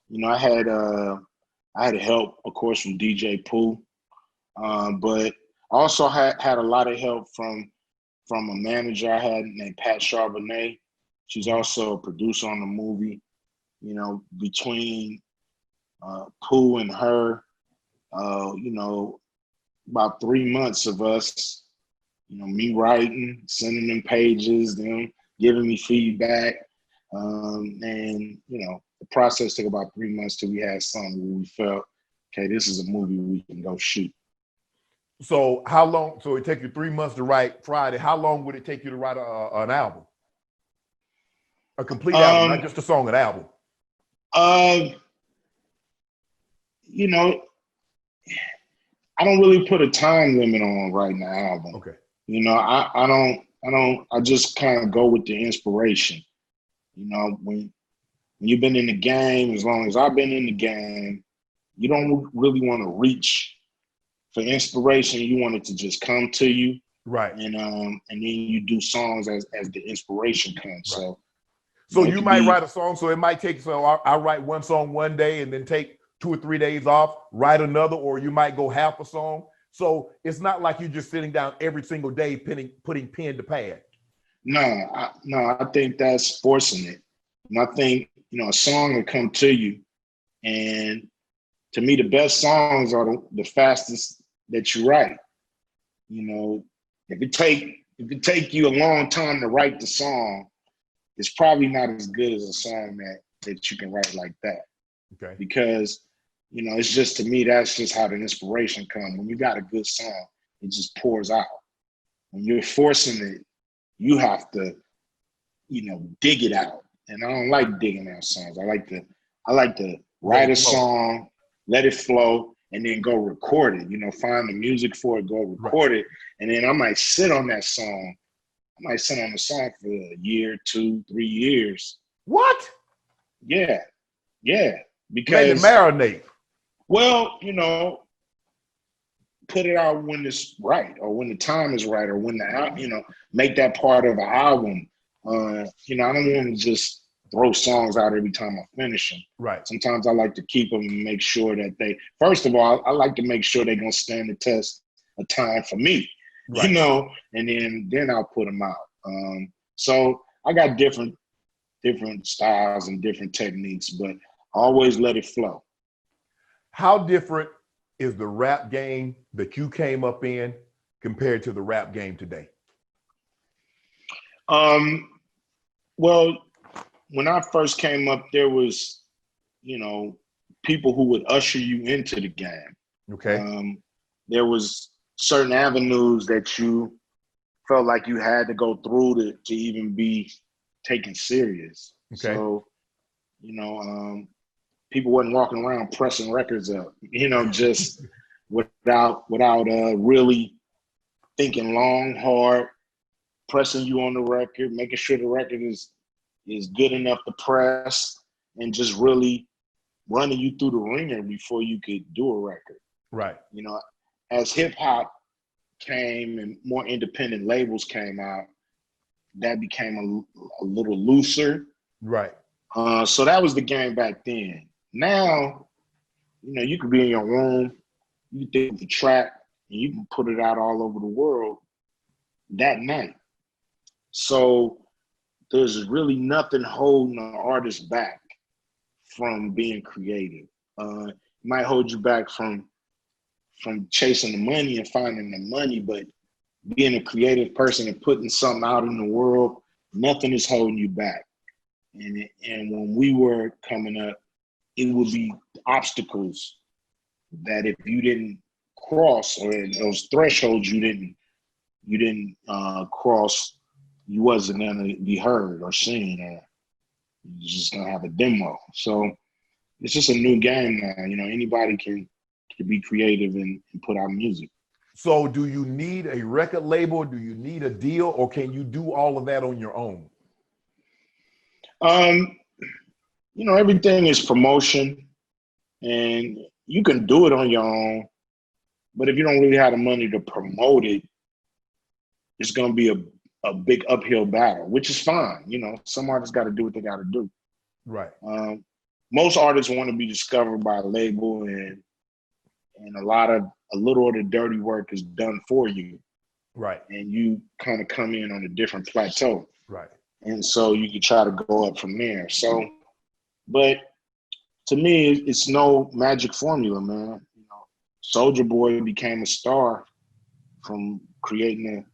You know, I had help, of course, from DJ Pooh, but I also had a lot of help from a manager I had named Pat Charbonnet. She's also a producer on the movie. You know, between Pooh and her, you know, about 3 months of us, you know, me writing, sending them pages, them giving me feedback. And, you know, the process took about 3 months till we had something where we felt, okay, this is a movie we can go shoot.
So how long, so it took you 3 months to write Friday. How long would it take you to write an album? A complete album, not just a song, an album.
You know, I don't really put a time limit on writing an album.
Okay.
You know, I just kind of go with the inspiration. You know, when you've been in the game, as long as I've been in the game, you don't really want to reach for inspiration. You want it to just come to you.
Right.
And then you do songs as the inspiration comes.
Right.
So
you might write a song, so it might take, so I write one song one day and then take 2 or 3 days off, write another, or you might go half a song. So it's not like you're just sitting down every single day putting pen to pad. No,
I think that's forcing it. And I think, you know, a song will come to you. And to me, the best songs are the fastest that you write. You know, if it take you a long time to write the song, it's probably not as good as a song that you can write like that.
Okay.
Because, you know, it's just, to me, that's just how the inspiration comes. When you got a good song, it just pours out. When you're forcing it, you have to, you know, dig it out. And I don't like digging out songs. I like to write a song, let it flow, and then go record it. You know, find the music for it, go record it. And then I might sit on that song. I might sit on the song for a year, 2, 3 years.
What?
Yeah.
Let
Because
it marinate.
Well, you know, put it out when it's right, or when the time is right, or when you know, make that part of an album. You know, I don't want to just throw songs out every time I finish them.
Right.
Sometimes I like to keep them and make sure that first of all, I like to make sure they're gonna stand the test of time for me. Right. You know, and then I'll put them out. So I got different styles and different techniques, but I always let it flow.
How different is the rap game that you came up in compared to the rap game today?
Well, when I first came up, there was, you know, people who would usher you into the game.
Okay.
There was certain avenues that you felt like you had to go through to even be taken serious. Okay. So, you know, people wasn't walking around pressing records up, you know, just without really thinking long, hard, pressing you on the record, making sure the record is good enough to press, and just really running you through the ringer before you could do a record.
Right.
You know, as hip hop came and more independent labels came out, that became a little looser.
Right.
So that was the game back then. Now, you know, you can be in your room, you think of the track, and you can put it out all over the world that night. So there's really nothing holding an artist back from being creative. It might hold you back from chasing the money and finding the money, but being a creative person and putting something out in the world, nothing is holding you back. And when we were coming up, it would be obstacles that if you didn't cross, or those thresholds you didn't cross, you wasn't gonna be heard or seen, or you're just gonna have a demo. So it's just a new game now. You know, anybody can be creative and put out music.
So do you need a record label? Do you need a deal, or can you do all of that on your own?
everything is promotion, and you can do it on your own, but if you don't really have the money to promote it, it's going to be a big uphill battle, which is fine. Some artists got to do what they got to do.
Right.
Most artists want to be discovered by a label, and a little of the dirty work is done for you.
Right.
And you kind of come in on a different plateau.
Right.
And so you can try to go up from there. So, but to me, it's no magic formula, man. Soulja Boy became a star from creating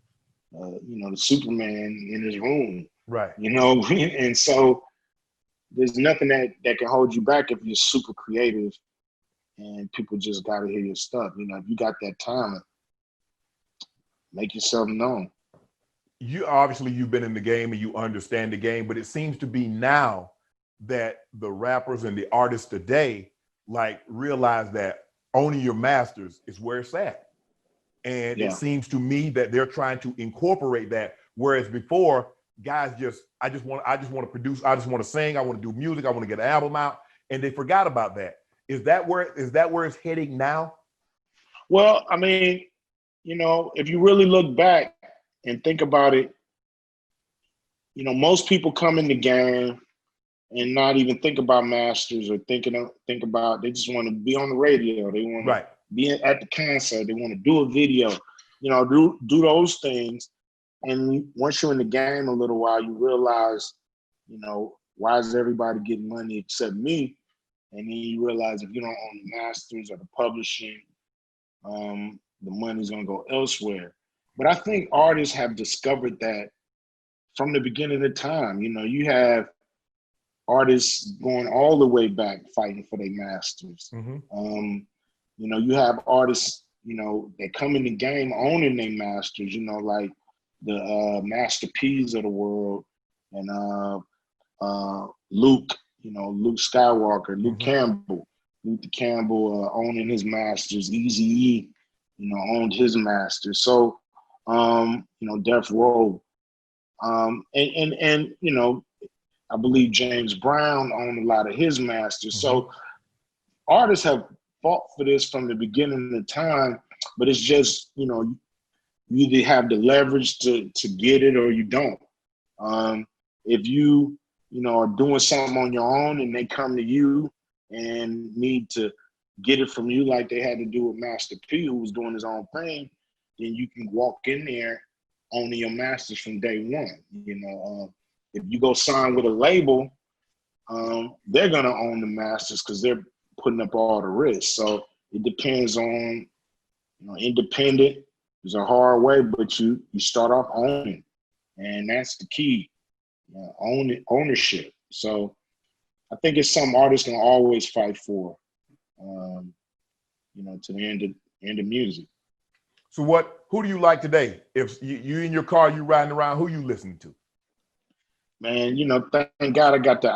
the Superman in his room.
Right.
And so there's nothing that can hold you back if you're super creative and people just got to hear your stuff. If you got that talent, make yourself known.
You've been in the game and you understand the game, but it seems to be now that the rappers and the artists today realize that owning your masters is where it's at. And It seems to me that they're trying to incorporate that. Whereas before, guys I just want to produce, I just want to sing, I want to do music, I want to get an album out, and they forgot about that. Is that where it's heading now?
Well, I mean, if you really look back and think about it, most people come in the game and not even think about masters or think about, they just want to be on the radio. They want to be at the concert. They want to do a video, do those things. And once you're in the game a little while, you realize, why is everybody getting money except me? And then you realize if you don't own the masters or the publishing, the money's gonna go elsewhere. But I think artists have discovered that from the beginning of time. You have artists going all the way back fighting for their masters.
Mm-hmm.
You have artists, that come in the game owning their masters, like the Master P's of the world and Luke, Luke Skywalker, Luke Campbell, Luther Campbell owning his masters, Eazy-E, owned his masters. So, Death Row. And I believe James Brown owned a lot of his masters. Mm-hmm. So artists have fought for this from the beginning of time, but it's just, you either have the leverage to get it or you don't. If you, are doing something on your own and they come to you and need to get it from you like they had to do with Master P, who was doing his own thing, then you can walk in there owning your masters from day one. If you go sign with a label, they're gonna own the masters because they're putting up all the risk. So it depends on, independent is a hard way, but you start off owning, and that's the key. Ownership. So I think it's something artists can always fight for, to the end of music.
So who do you like today? If you in your car, you riding around, who you listening to?
Man, thank God I got the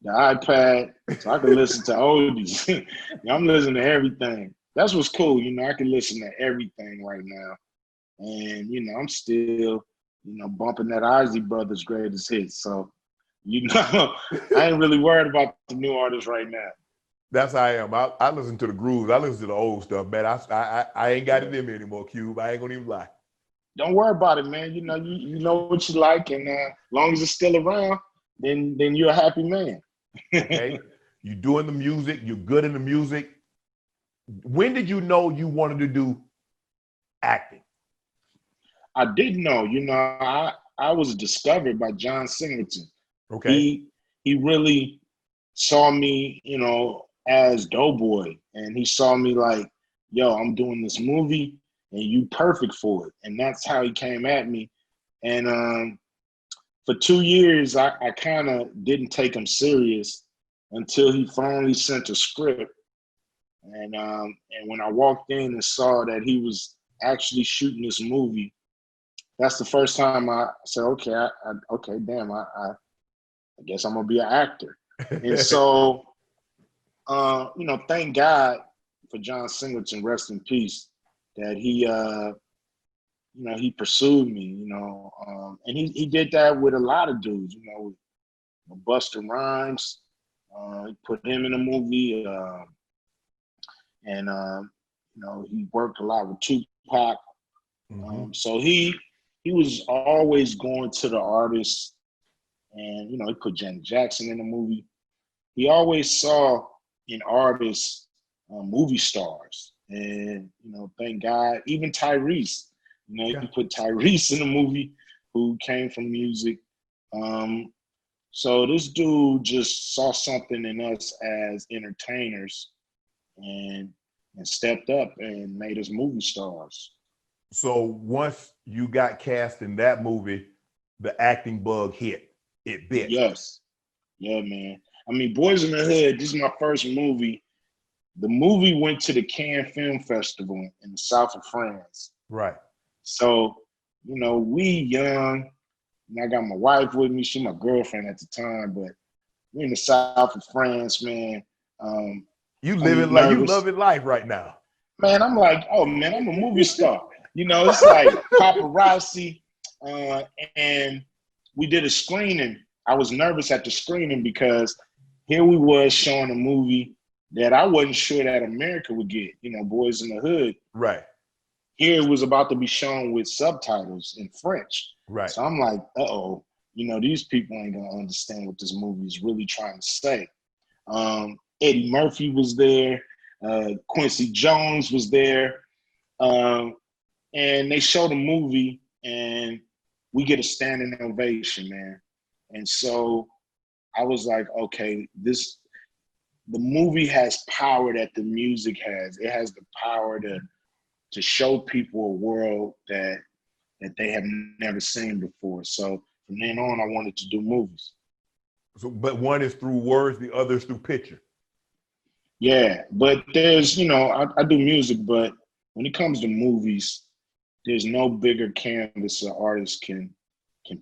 the iPad, so I can listen to oldies. I'm listening to everything. That's what's cool. I can listen to everything right now. And, I'm still, bumping that Isley Brothers greatest hits. So, I ain't really worried about the new artists right now.
That's how I am. I listen to the grooves. I listen to the old stuff, man. I ain't got it in me anymore, Cube. I ain't gonna even lie.
Don't worry about it, man. You know what you like, and as long as it's still around, then you're a happy man.
Okay, you're doing the music. You're good in the music. When did you know you wanted to do acting?
I didn't know. I was discovered by John Singleton.
Okay.
He really saw me, as Doughboy, and he saw me like, yo, I'm doing this movie and you perfect for it. And that's how he came at me. And for 2 years, I kind of didn't take him serious until he finally sent a script. And when I walked in and saw that he was actually shooting this movie, that's the first time I said, okay, damn, I guess I'm gonna be an actor. And so, thank God for John Singleton, rest in peace, that he, he pursued me, and he did that with a lot of dudes, Busta Rhymes. He put him in a movie, and he worked a lot with Tupac. So he was always going to the artists, and he put Janet Jackson in the movie. He always saw in artists movie stars, and thank God, even Tyrese. He put Tyrese in the movie, who came from music. So this dude just saw something in us as entertainers, and stepped up and made us movie stars.
So once you got cast in that movie, the acting bug hit. It bit.
Yes. Yeah, man. I mean, Boys in the Hood, this is my first movie. The movie went to the Cannes Film Festival in the south of France.
Right.
So, we young, and I got my wife with me. She my girlfriend at the time, but we're in the south of France, man.
You living like you loving life right now.
Man, I'm like, oh man, I'm a movie star. It's like paparazzi. And we did a screening. I was nervous at the screening because here we was showing a movie that I wasn't sure that America would get, Boys in the Hood.
Right.
Here it was about to be shown with subtitles in French.
Right.
So I'm like, uh-oh, these people ain't gonna understand what this movie is really trying to say. Eddie Murphy was there. Quincy Jones was there. And they showed the movie, and we get a standing ovation, man. And so I was like, okay, the movie has power that the music has. It has the power to show people a world that they have never seen before. So from then on, I wanted to do movies.
So, but one is through words, the other is through picture.
Yeah, but there's, I do music, but when it comes to movies, there's no bigger canvas an artist can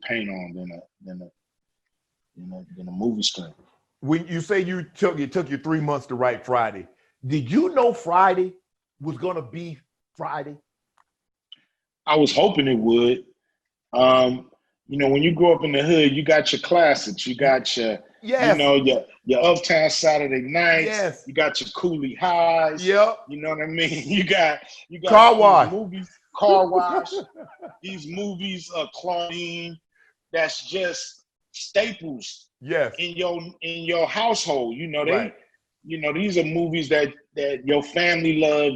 paint on than a movie screen.
When you say it took you 3 months to write Friday, did you know Friday was gonna be Friday?
I was hoping it would. When you grow up in the hood, you got your classics. You got your, your Uptown Saturday Nights.
Yes.
You got your Cooley Highs.
Yep.
You know what I mean? You got
Car Wash.
Movies, Car Wash. These movies, Claudine. That's just staples.
Yes.
In your household.
Right.
These are movies that your family love,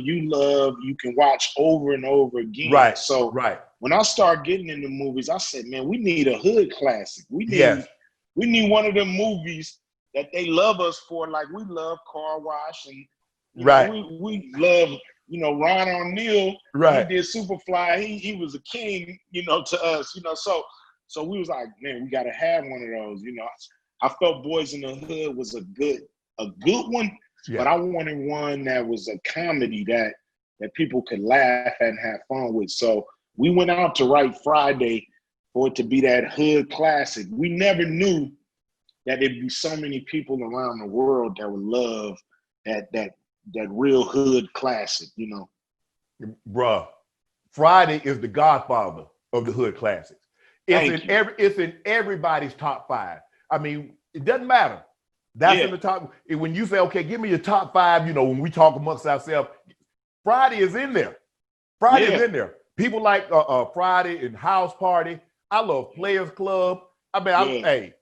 you can watch over and over again.
Right.
So
right.
When I started getting into movies, I said, man, we need a hood classic. We need one of them movies that they love us for, like we love Car Wash, and we love, Ron O'Neal.
Right.
He did Superfly. He was a king, to us, So we was like, man, we gotta have one of those, I felt Boys in the Hood was a good one, but I wanted one that was a comedy that people could laugh at and have fun with. So we went out to write Friday for it to be that hood classic. We never knew that there'd be so many people around the world that would love that real hood classic,
Bruh, Friday is the godfather of the hood classics. It's in everybody's top 5. I mean, it doesn't matter. That's in the top. When you say, okay, give me your top 5, when we talk amongst ourselves, Friday is in there. Friday is in there. People like Friday and House Party. I love Players Club. I mean, hey,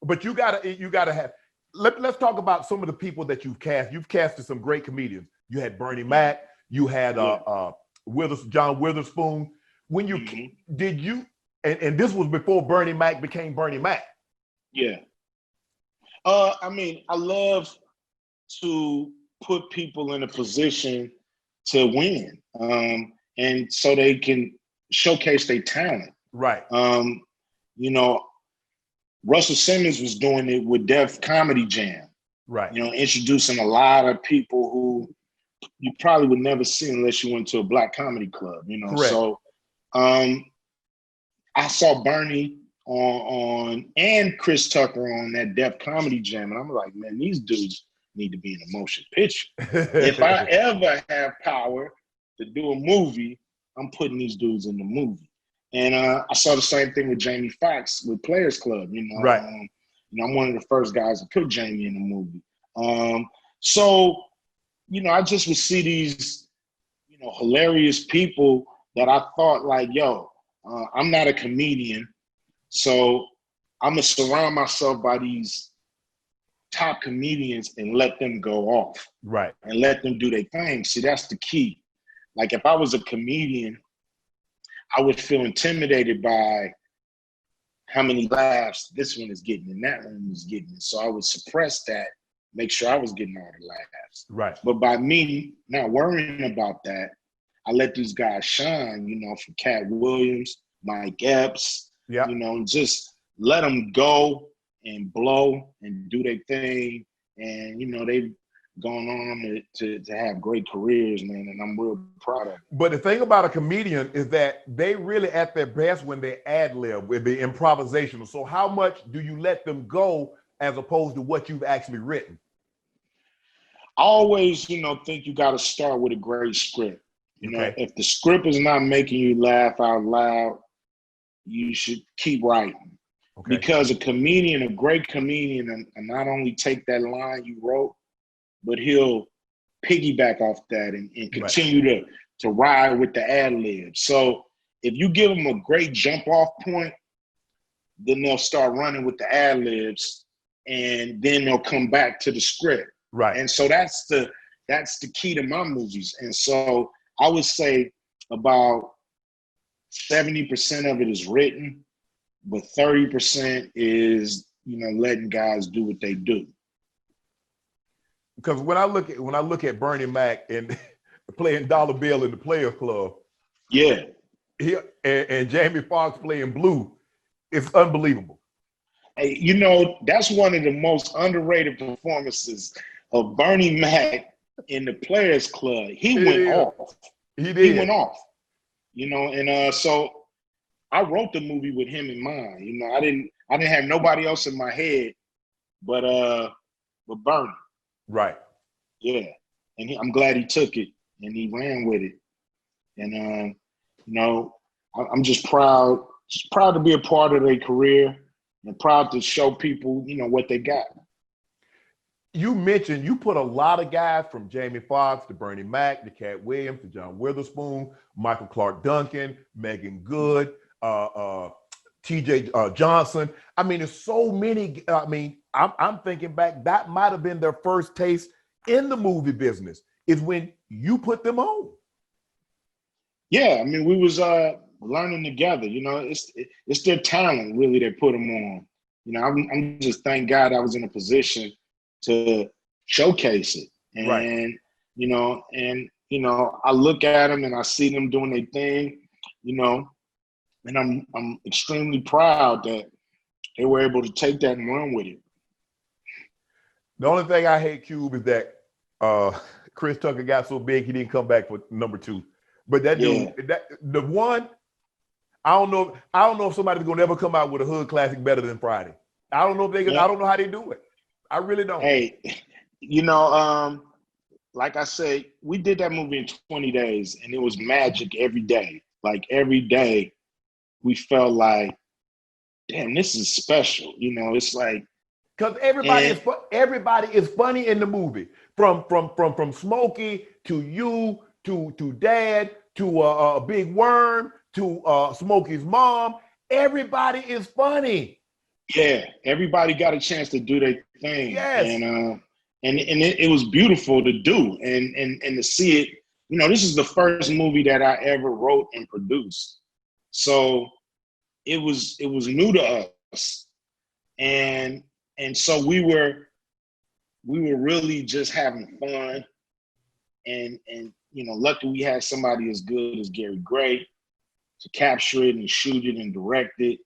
but you gotta have. Let's talk about some of the people that you've cast. You've casted some great comedians. You had Bernie Mac. You had John Witherspoon. When you did you, and this was before Bernie Mac became Bernie Mac.
Yeah. I mean, I love to put people in a position to win, and so they can showcase their talent.
Right.
Russell Simmons was doing it with Def Comedy Jam.
Right.
Introducing a lot of people who you probably would never see unless you went to a black comedy club.
Correct.
So I saw Bernie on and Chris Tucker on that Def Comedy Jam, and I'm like, man, these dudes need to be in a motion picture. If I ever have power to do a movie, I'm putting these dudes in the movie. And I saw the same thing with Jamie Foxx with Players Club.
Right.
You know, I'm one of the first guys to put Jamie in the movie. So, you know, I just would see these, you know, hilarious people that I thought like, yo, I'm not a comedian, so I'm gonna surround myself by these top comedians and let them go off.
Right.
And let them do their thing. See, that's the key. Like if I was a comedian, I would feel intimidated by how many laughs this one is getting and that one is getting. So I would suppress that, make sure I was getting all the laughs.
Right.
But by me not worrying about that, I let these guys shine, you know, from Cat Williams, Mike Epps,
Yeah.
you know, and just let them go and blow and do their thing. And, you know, they've gone on to have great careers, man, and I'm real proud of it.
But the thing about a comedian is that they really at their best when they ad-lib, with the improvisational. So how much do you let them go as opposed to what you've actually written?
I always, you know, think you got to start with a great script. You know, if the script is not making you laugh out loud, you should keep writing. Okay. Because a comedian, a great comedian, and not only take that line you wrote, but he'll piggyback off that and continue to ride with the ad lib. So if you give them a great jump off point, then they'll start running with the ad libs, and then they'll come back to the script.
Right.
And so that's the key to my movies. And so I would say about 70% of it is written, but 30% is, you know, letting guys do what they do.
Because when I look at Bernie Mac and playing Dollar Bill in the Players Club,
yeah,
and Jamie Foxx playing Blue, it's unbelievable.
Hey, you know, that's one of the most underrated performances of Bernie Mac in the Players Club. He went off.
He did.
He went off. You know, and so I wrote the movie with him in mind. You know, I didn't have nobody else in my head but Bernie.
Right.
Yeah. And I'm glad he took it and he ran with it. And you know, I'm just proud to be a part of their career and proud to show people, you know, what they got.
You mentioned you put a lot of guys from Jamie Foxx to Bernie Mac to Cat Williams to John Witherspoon, Michael Clark Duncan, Megan Good, TJ Johnson. I mean, there's so many. I mean, I'm thinking back, that might have been their first taste in the movie business, is when you put them on.
Yeah, I mean, we was learning together. You know, it's their talent really that put them on. You know, I'm just thank God I was in a position to showcase it. And
right.
you know, I look at them and I see them doing their thing, you know, and I'm extremely proud that they were able to take that and run with it.
The only thing I hate, Cube, is that Chris Tucker got so big he didn't come back for number 2. But that dude, the one, I don't know if somebody's gonna ever come out with a hood classic better than Friday. I don't know if they can. I don't know how they do it. I really don't.
Hey, you know, like I said, we did that movie in 20 days, and it was magic every day. Like every day, we felt like, damn, this is special. You know, it's like,
because everybody is funny in the movie, from Smokey to you to Dad to Big Worm to Smokey's mom. Everybody is funny.
Yeah, everybody got a chance to do their thing.
Yes.
And it was beautiful to do and to see it. You know, this is the first movie that I ever wrote and produced. So it was new to us. And so we were really just having fun. And you know, lucky we had somebody as good as Gary Gray to capture it and shoot it and direct it.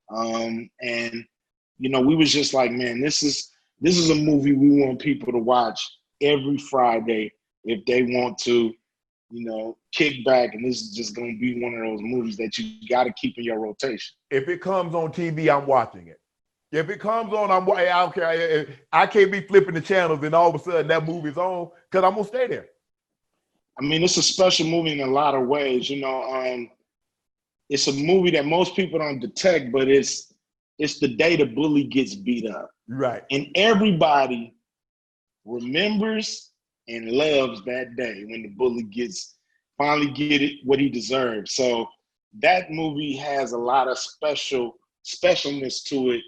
And you know, we was just like, man, this is a movie we want people to watch every Friday if they want to, you know, kick back. And this is just going to be one of those movies that you got to keep in your rotation.
If it comes on TV, I'm watching it. If it comes on, I don't care. I can't be flipping the channels and all of a sudden that movie's on, because I'm going to stay there.
I mean, it's a special movie in a lot of ways. You know, it's a movie that most people don't detect, but it's it's the day the bully gets beat up.
Right.
And everybody remembers and loves that day when the bully finally get it what he deserves. So that movie has a lot of specialness to it,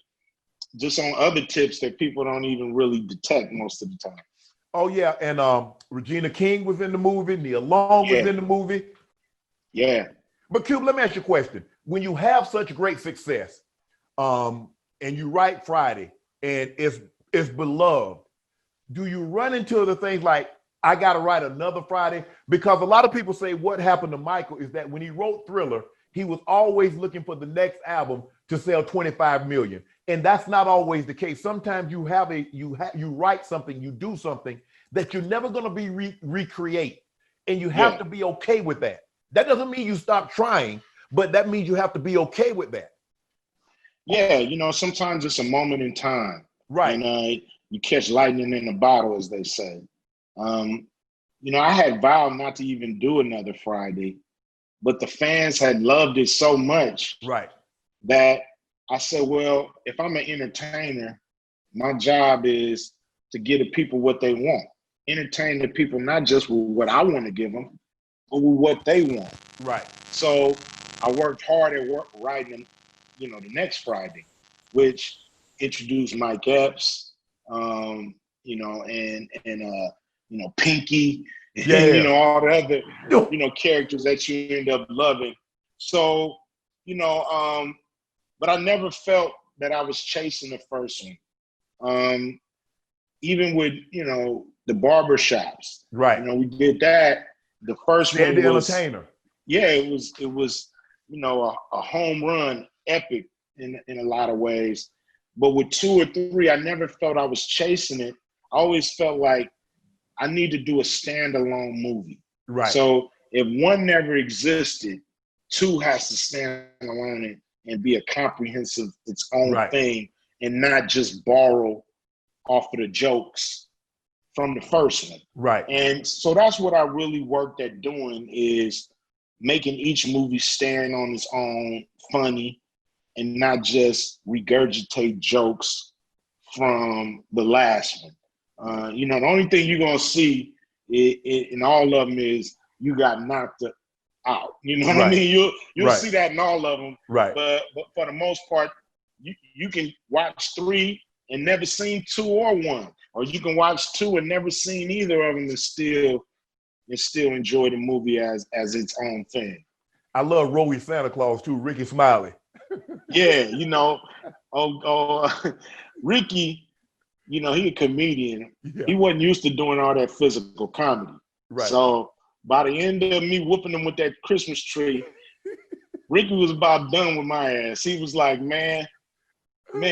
just on other tips that people don't even really detect most of the time.
Oh yeah, and Regina King was in the movie. Nia Long was in the movie.
Yeah.
But Cube, let me ask you a question. When you have such great success, and you write Friday, and it's beloved, do you run into the things like, I got to write another Friday? Because a lot of people say what happened to Michael is that when he wrote Thriller, he was always looking for the next album to sell 25 million. And that's not always the case. Sometimes you write something, you do something that you're never going to be recreate. And you have to be okay with that. That doesn't mean you stop trying, but that means you have to be okay with that.
Yeah, sometimes it's a moment in time.
Right.
And you catch lightning in a bottle, as they say. I had vowed not to even do another Friday, but the fans had loved it so much that I said, well, if I'm an entertainer, my job is to give the people what they want. Entertain the people, not just with what I want to give them, but with what they want.
Right.
So I worked hard at writing, the next Friday, which introduced Mike Epps, and Pinky, and, all the other, characters that you end up loving. So, but I never felt that I was chasing the first one. Even with, the barber shops.
Right.
We did that. The first one was
entertainer.
Yeah, it was, a home run, epic in a lot of ways. But with 2 or 3, I never felt I was chasing it. I always felt like I need to do a standalone movie.
Right.
So if 1 never existed, 2 has to stand alone and be a comprehensive, its own thing, and not just borrow off of the jokes from the first one.
Right.
And so that's what I really worked at doing, is making each movie stand on its own, funny, and not just regurgitate jokes from the last one. The only thing you're going to see in all of them is you got knocked out. You know what I mean? You'll see that in all of them.
Right.
But for the most part, you can watch 3 and never seen 2 or 1. Or you can watch 2 and never seen either of them and still enjoy the movie as its own thing.
I love Roey Santa Claus too, Ricky Smiley.
Yeah, Ricky, he a comedian. Yeah. He wasn't used to doing all that physical comedy. Right. So by the end of me whooping him with that Christmas tree, Ricky was about done with my ass. He was like, man,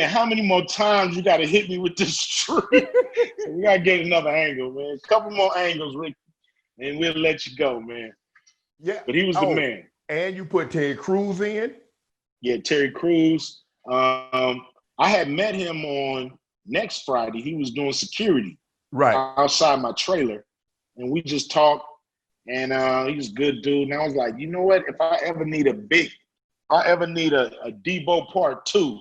how many more times you got to hit me with this tree? So we got to get another angle, man. A couple more angles, Ricky, and we'll let you go, man.
Yeah.
But he was the man.
And you put Terry Crews in?
Yeah, Terry Crews. I had met him on next Friday. He was doing security outside my trailer. And we just talked, and he was a good dude. And I was like, you know what? If I ever need a Debo part 2,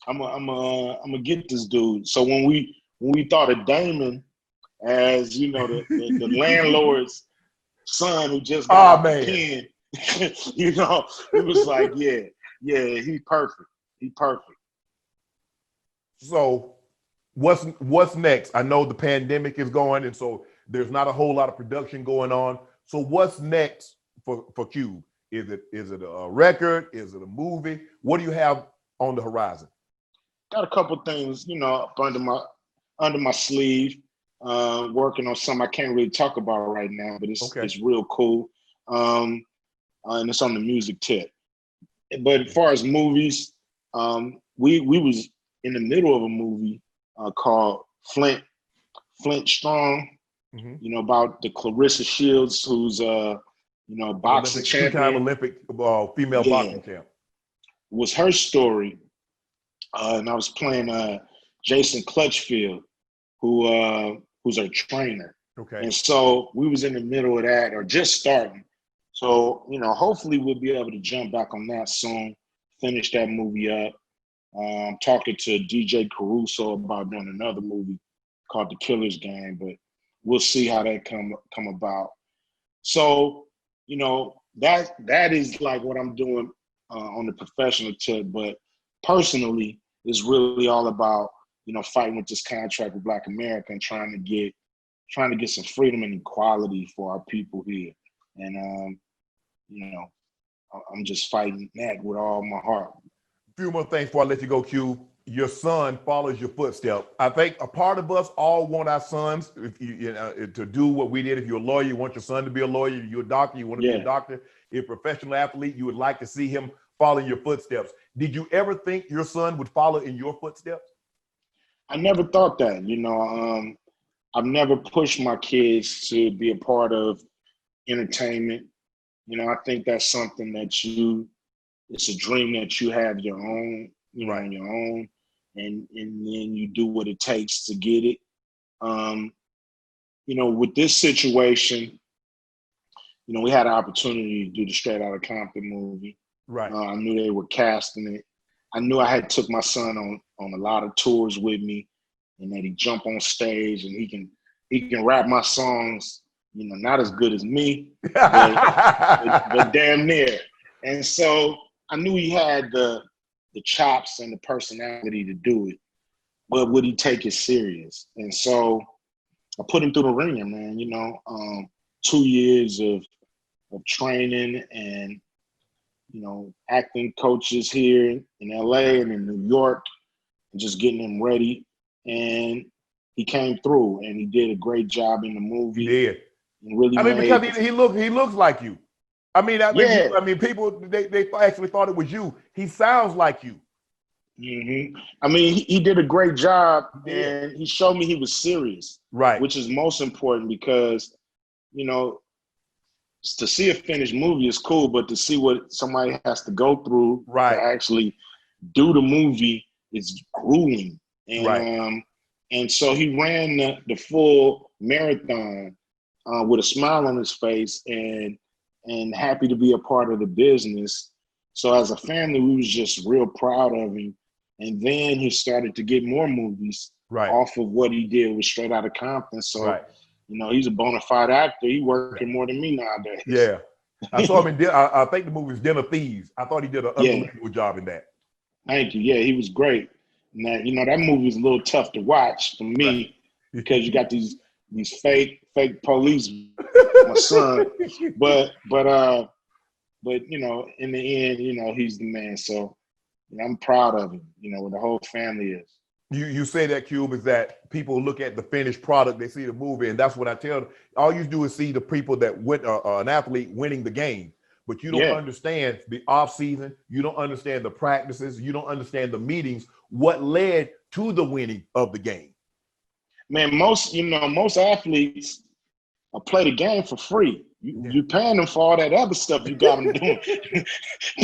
I'm gonna get this dude. So when we thought of Damon as, the landlord's son who just got out the pen, it was like, yeah, he's perfect. He's perfect.
So what's next? I know the pandemic is going, and so there's not a whole lot of production going on. So what's next for Cube? Is it a record? Is it a movie? What do you have on the horizon?
Got a couple things, up under my sleeve. Working on something I can't really talk about right now, but it's real cool. And it's on the music tip. But as far as movies, we was in the middle of a movie called Flint Strong. Mm-hmm. About the Clarissa Shields, who's boxing champion,
2-time Olympic female boxing champ.
Was her story, and I was playing Jason Clutchfield, who's her trainer. Okay. And so we was in the middle of that, or just starting. So hopefully we'll be able to jump back on that soon, finish that movie up, I'm talking to DJ Caruso about doing another movie called The Killer's Game, but we'll see how that come about. So, you know, that is like what I'm doing on the professional tip, but personally, it's really all about, you know, fighting with this contract with Black America and trying to get some freedom and equality for our people here. And you know, I'm just fighting that with all my heart.
A few more things before I let you go, Cube. Your son follows your footsteps. I think a part of us all want our sons to do what we did. If you're a lawyer, you want your son to be a lawyer. If you're a doctor, you want to be a doctor. If you're a professional athlete, you would like to see him follow in your footsteps. Did you ever think your son would follow in your footsteps?
I never thought that. You know, I've never pushed my kids to be a part of entertainment. You know, I think that's something that it's a dream that you have your own, you know, on your own, and then you do what it takes to get it. You know, with this situation, you know, we had an opportunity to do the Straight Outta Compton movie.
Right.
I knew they were casting it. I knew I had took my son on a lot of tours with me, and that he jump on stage and he can rap my songs, you know, not as good as me, but damn near. And so I knew he had the chops and the personality to do it, but would he take it serious? And so I put him through the ringer, man. You know, 2 years of training and, you know, acting coaches here in LA and in New York, and just getting him ready. And he came through, and he did a great job in the movie.
He did.
And really,
I mean, because he looks like you. I mean, people they actually thought it was you. He sounds like you.
Mm-hmm. I mean, he did a great job, and he showed me he was serious,
right?
Which is most important, because, you know, to see a finished movie is cool, but to see what somebody has to go through to actually do the movie is grueling. And and so he ran the full marathon with a smile on his face and happy to be a part of the business. So as a family, we was just real proud of him. And then he started to get more movies off of what he did with Straight Outta Compton. So, you know, he's a bona fide actor. He working more than me nowadays.
Yeah. I saw him in, I think the movie was Den of Thieves. I thought he did an unbelievable job in that.
Thank you. Yeah, he was great. And that, you know, that movie was a little tough to watch for me because you got these fake police, my son. But you know, in the end, you know, he's the man. So, you know, I'm proud of him, you know, the whole family is.
You say that, Cube, is that people look at the finished product, they see the movie, and that's what I tell them. All you do is see the people that went an athlete winning the game, but you don't understand the off season. You don't understand the practices. You don't understand the meetings. What led to the winning of the game?
Man, most athletes play the game for free. You're paying them for all that other stuff you got them doing,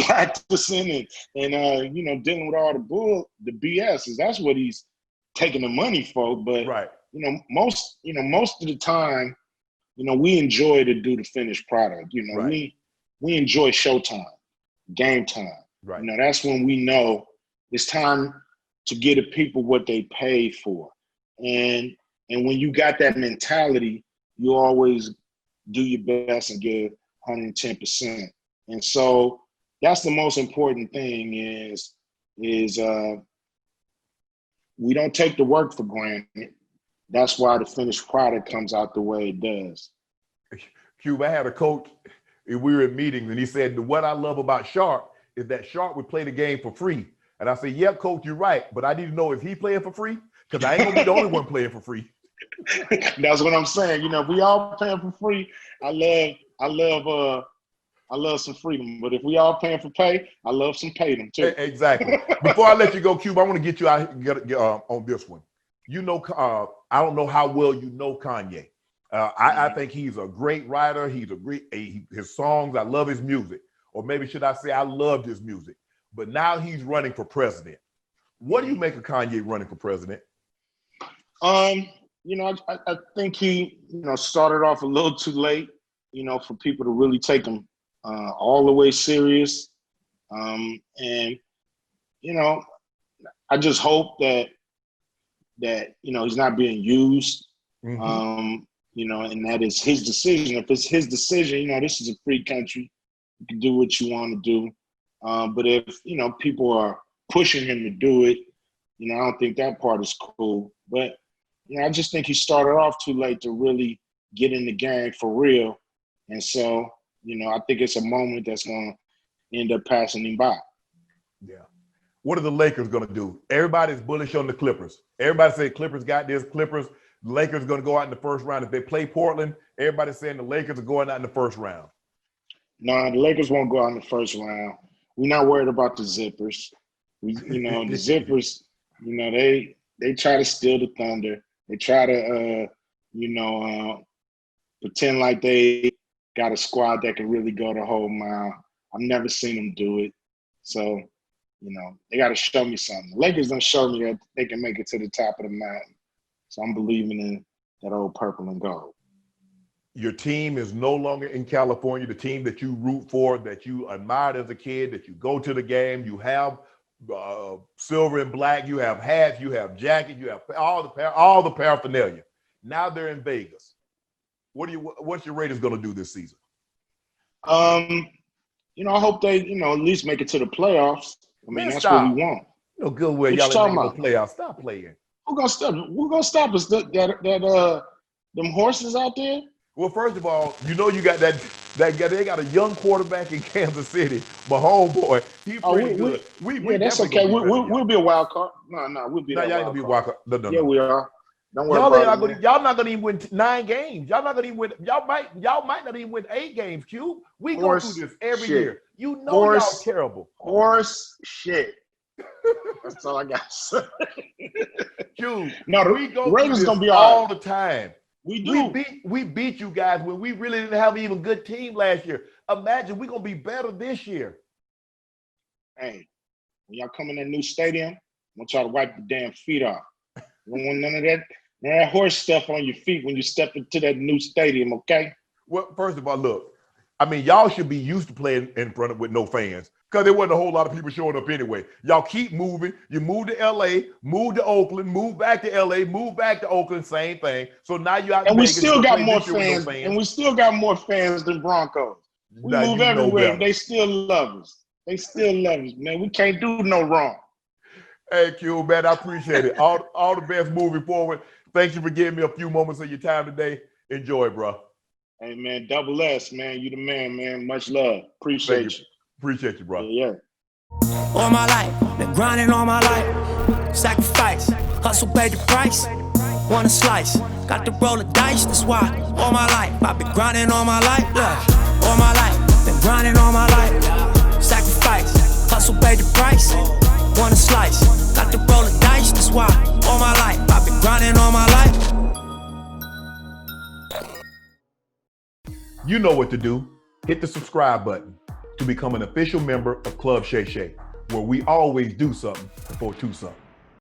practicing and you know, dealing with all the BS. That's what he's taking the money for. But you know, most of the time, you know, we enjoy to do the finished product. You know, we enjoy showtime, game time. You know, that's when we know it's time to get the people what they pay for. And when you got that mentality, you always do your best and give 110%. And so that's the most important thing is we don't take the work for granted. That's why the finished product comes out the way it does.
Cube, I had a coach, and we were in meetings, and he said, what I love about Sharpe is that Sharpe would play the game for free. And I said, yeah, coach, you're right. But I need to know if he playing for free, because I ain't gonna be the only one playing for free.
That's what I'm saying. You know, if we all paying for free, I love some freedom. But if we all paying for pay, I love some pay them too.
Exactly. Before I let you go, Cube, I want to get you out on this one. You know, I don't know how well you know Kanye. I think he's a great writer. He's his songs. I love his music, or maybe should I say I loved his music. But now he's running for president. What do you make of Kanye running for president?
You know, I think he, you know, started off a little too late, you know, for people to really take him all the way serious. And, you know, I just hope that he's not being used.
Mhm.
And that is his decision. If it's his decision, this is a free country. You can do what you want to do. But if, people are pushing him to do it, I don't think that part is cool. But, I just think he started off too late to really get in the game for real. And so, I think it's a moment that's going to end up passing him by.
Yeah. What are the Lakers going to do? Everybody's bullish on the Clippers. Everybody say Clippers got this. Clippers, Lakers going to go out in the first round. If they play Portland, everybody's saying the Lakers are going out in the first round.
No, the Lakers won't go out in the first round. We're not worried about the Zippers. The Zippers, they try to steal the thunder. They try to, pretend like they got a squad that can really go the whole mile. I've never seen them do it. So, they got to show me something. The Lakers don't show me that they can make it to the top of the mountain. So I'm believing in that old purple and gold.
Your team is no longer in California, the team that you root for, that you admired as a kid, that you go to the game, you have silver and black, you have hats, you have jackets, you have all the paraphernalia. Now they're in Vegas. What's your Raiders going to do this season?
I hope they, at least make it to the playoffs. I mean, that's what we want.
Good way y'all ain't making the playoffs. Stop playing.
Who gonna stop us? Them horses out there?
Well, first of all, you got that guy. They got a young quarterback in Kansas City, my homeboy. He's pretty good.
That's okay. We'll be a wild card. No, we'll be.
No, y'all ain't gonna be a wild card. No.
Yeah, we are. Don't worry about it.
Y'all not gonna even win 9 games. Y'all not gonna even win. Y'all might not even win 8 games. Q. We go through this every year. Y'all terrible.
Horse shit. That's all I got to say.
Q.
No,
we go
Raiders
through this
gonna be
all the time.
We do.
We beat you guys when we really didn't have even a good team last year. Imagine we're gonna be better this year.
Hey, when y'all come in that new stadium, I want y'all to wipe the damn feet off. You don't want none of that horse stuff on your feet when you step into that new stadium, okay?
Well, first of all, look, I mean, y'all should be used to playing in front of with no fans because there wasn't a whole lot of people showing up anyway. Y'all keep moving. You move to LA, move to Oakland, move back to LA, move back to Oakland, same thing. So now you out.
And we still got more fans. And we still got more fans than Broncos. We move everywhere. And they still love us. They still love us, man. We can't do no wrong.
Hey, Q, man, I appreciate it. All the best moving forward. Thank you for giving me a few moments of your time today. Enjoy, bro.
Hey, man, double S, man. You the man. Much love. Appreciate you.
Appreciate you, bro.
Yeah.
All my life, been grinding all my life. Sacrifice, hustle, pay the price. Want a slice, got to roll the dice. That's why all my life, I've been grinding all my life. Look, all my life, been grinding all my life. Sacrifice, hustle, pay the price. Want a slice, got to roll the dice. That's why all my life, I've been grinding all my life.
You know what to do. Hit the subscribe button to become an official member of Club Shay Shay, where we always do something for 2 something.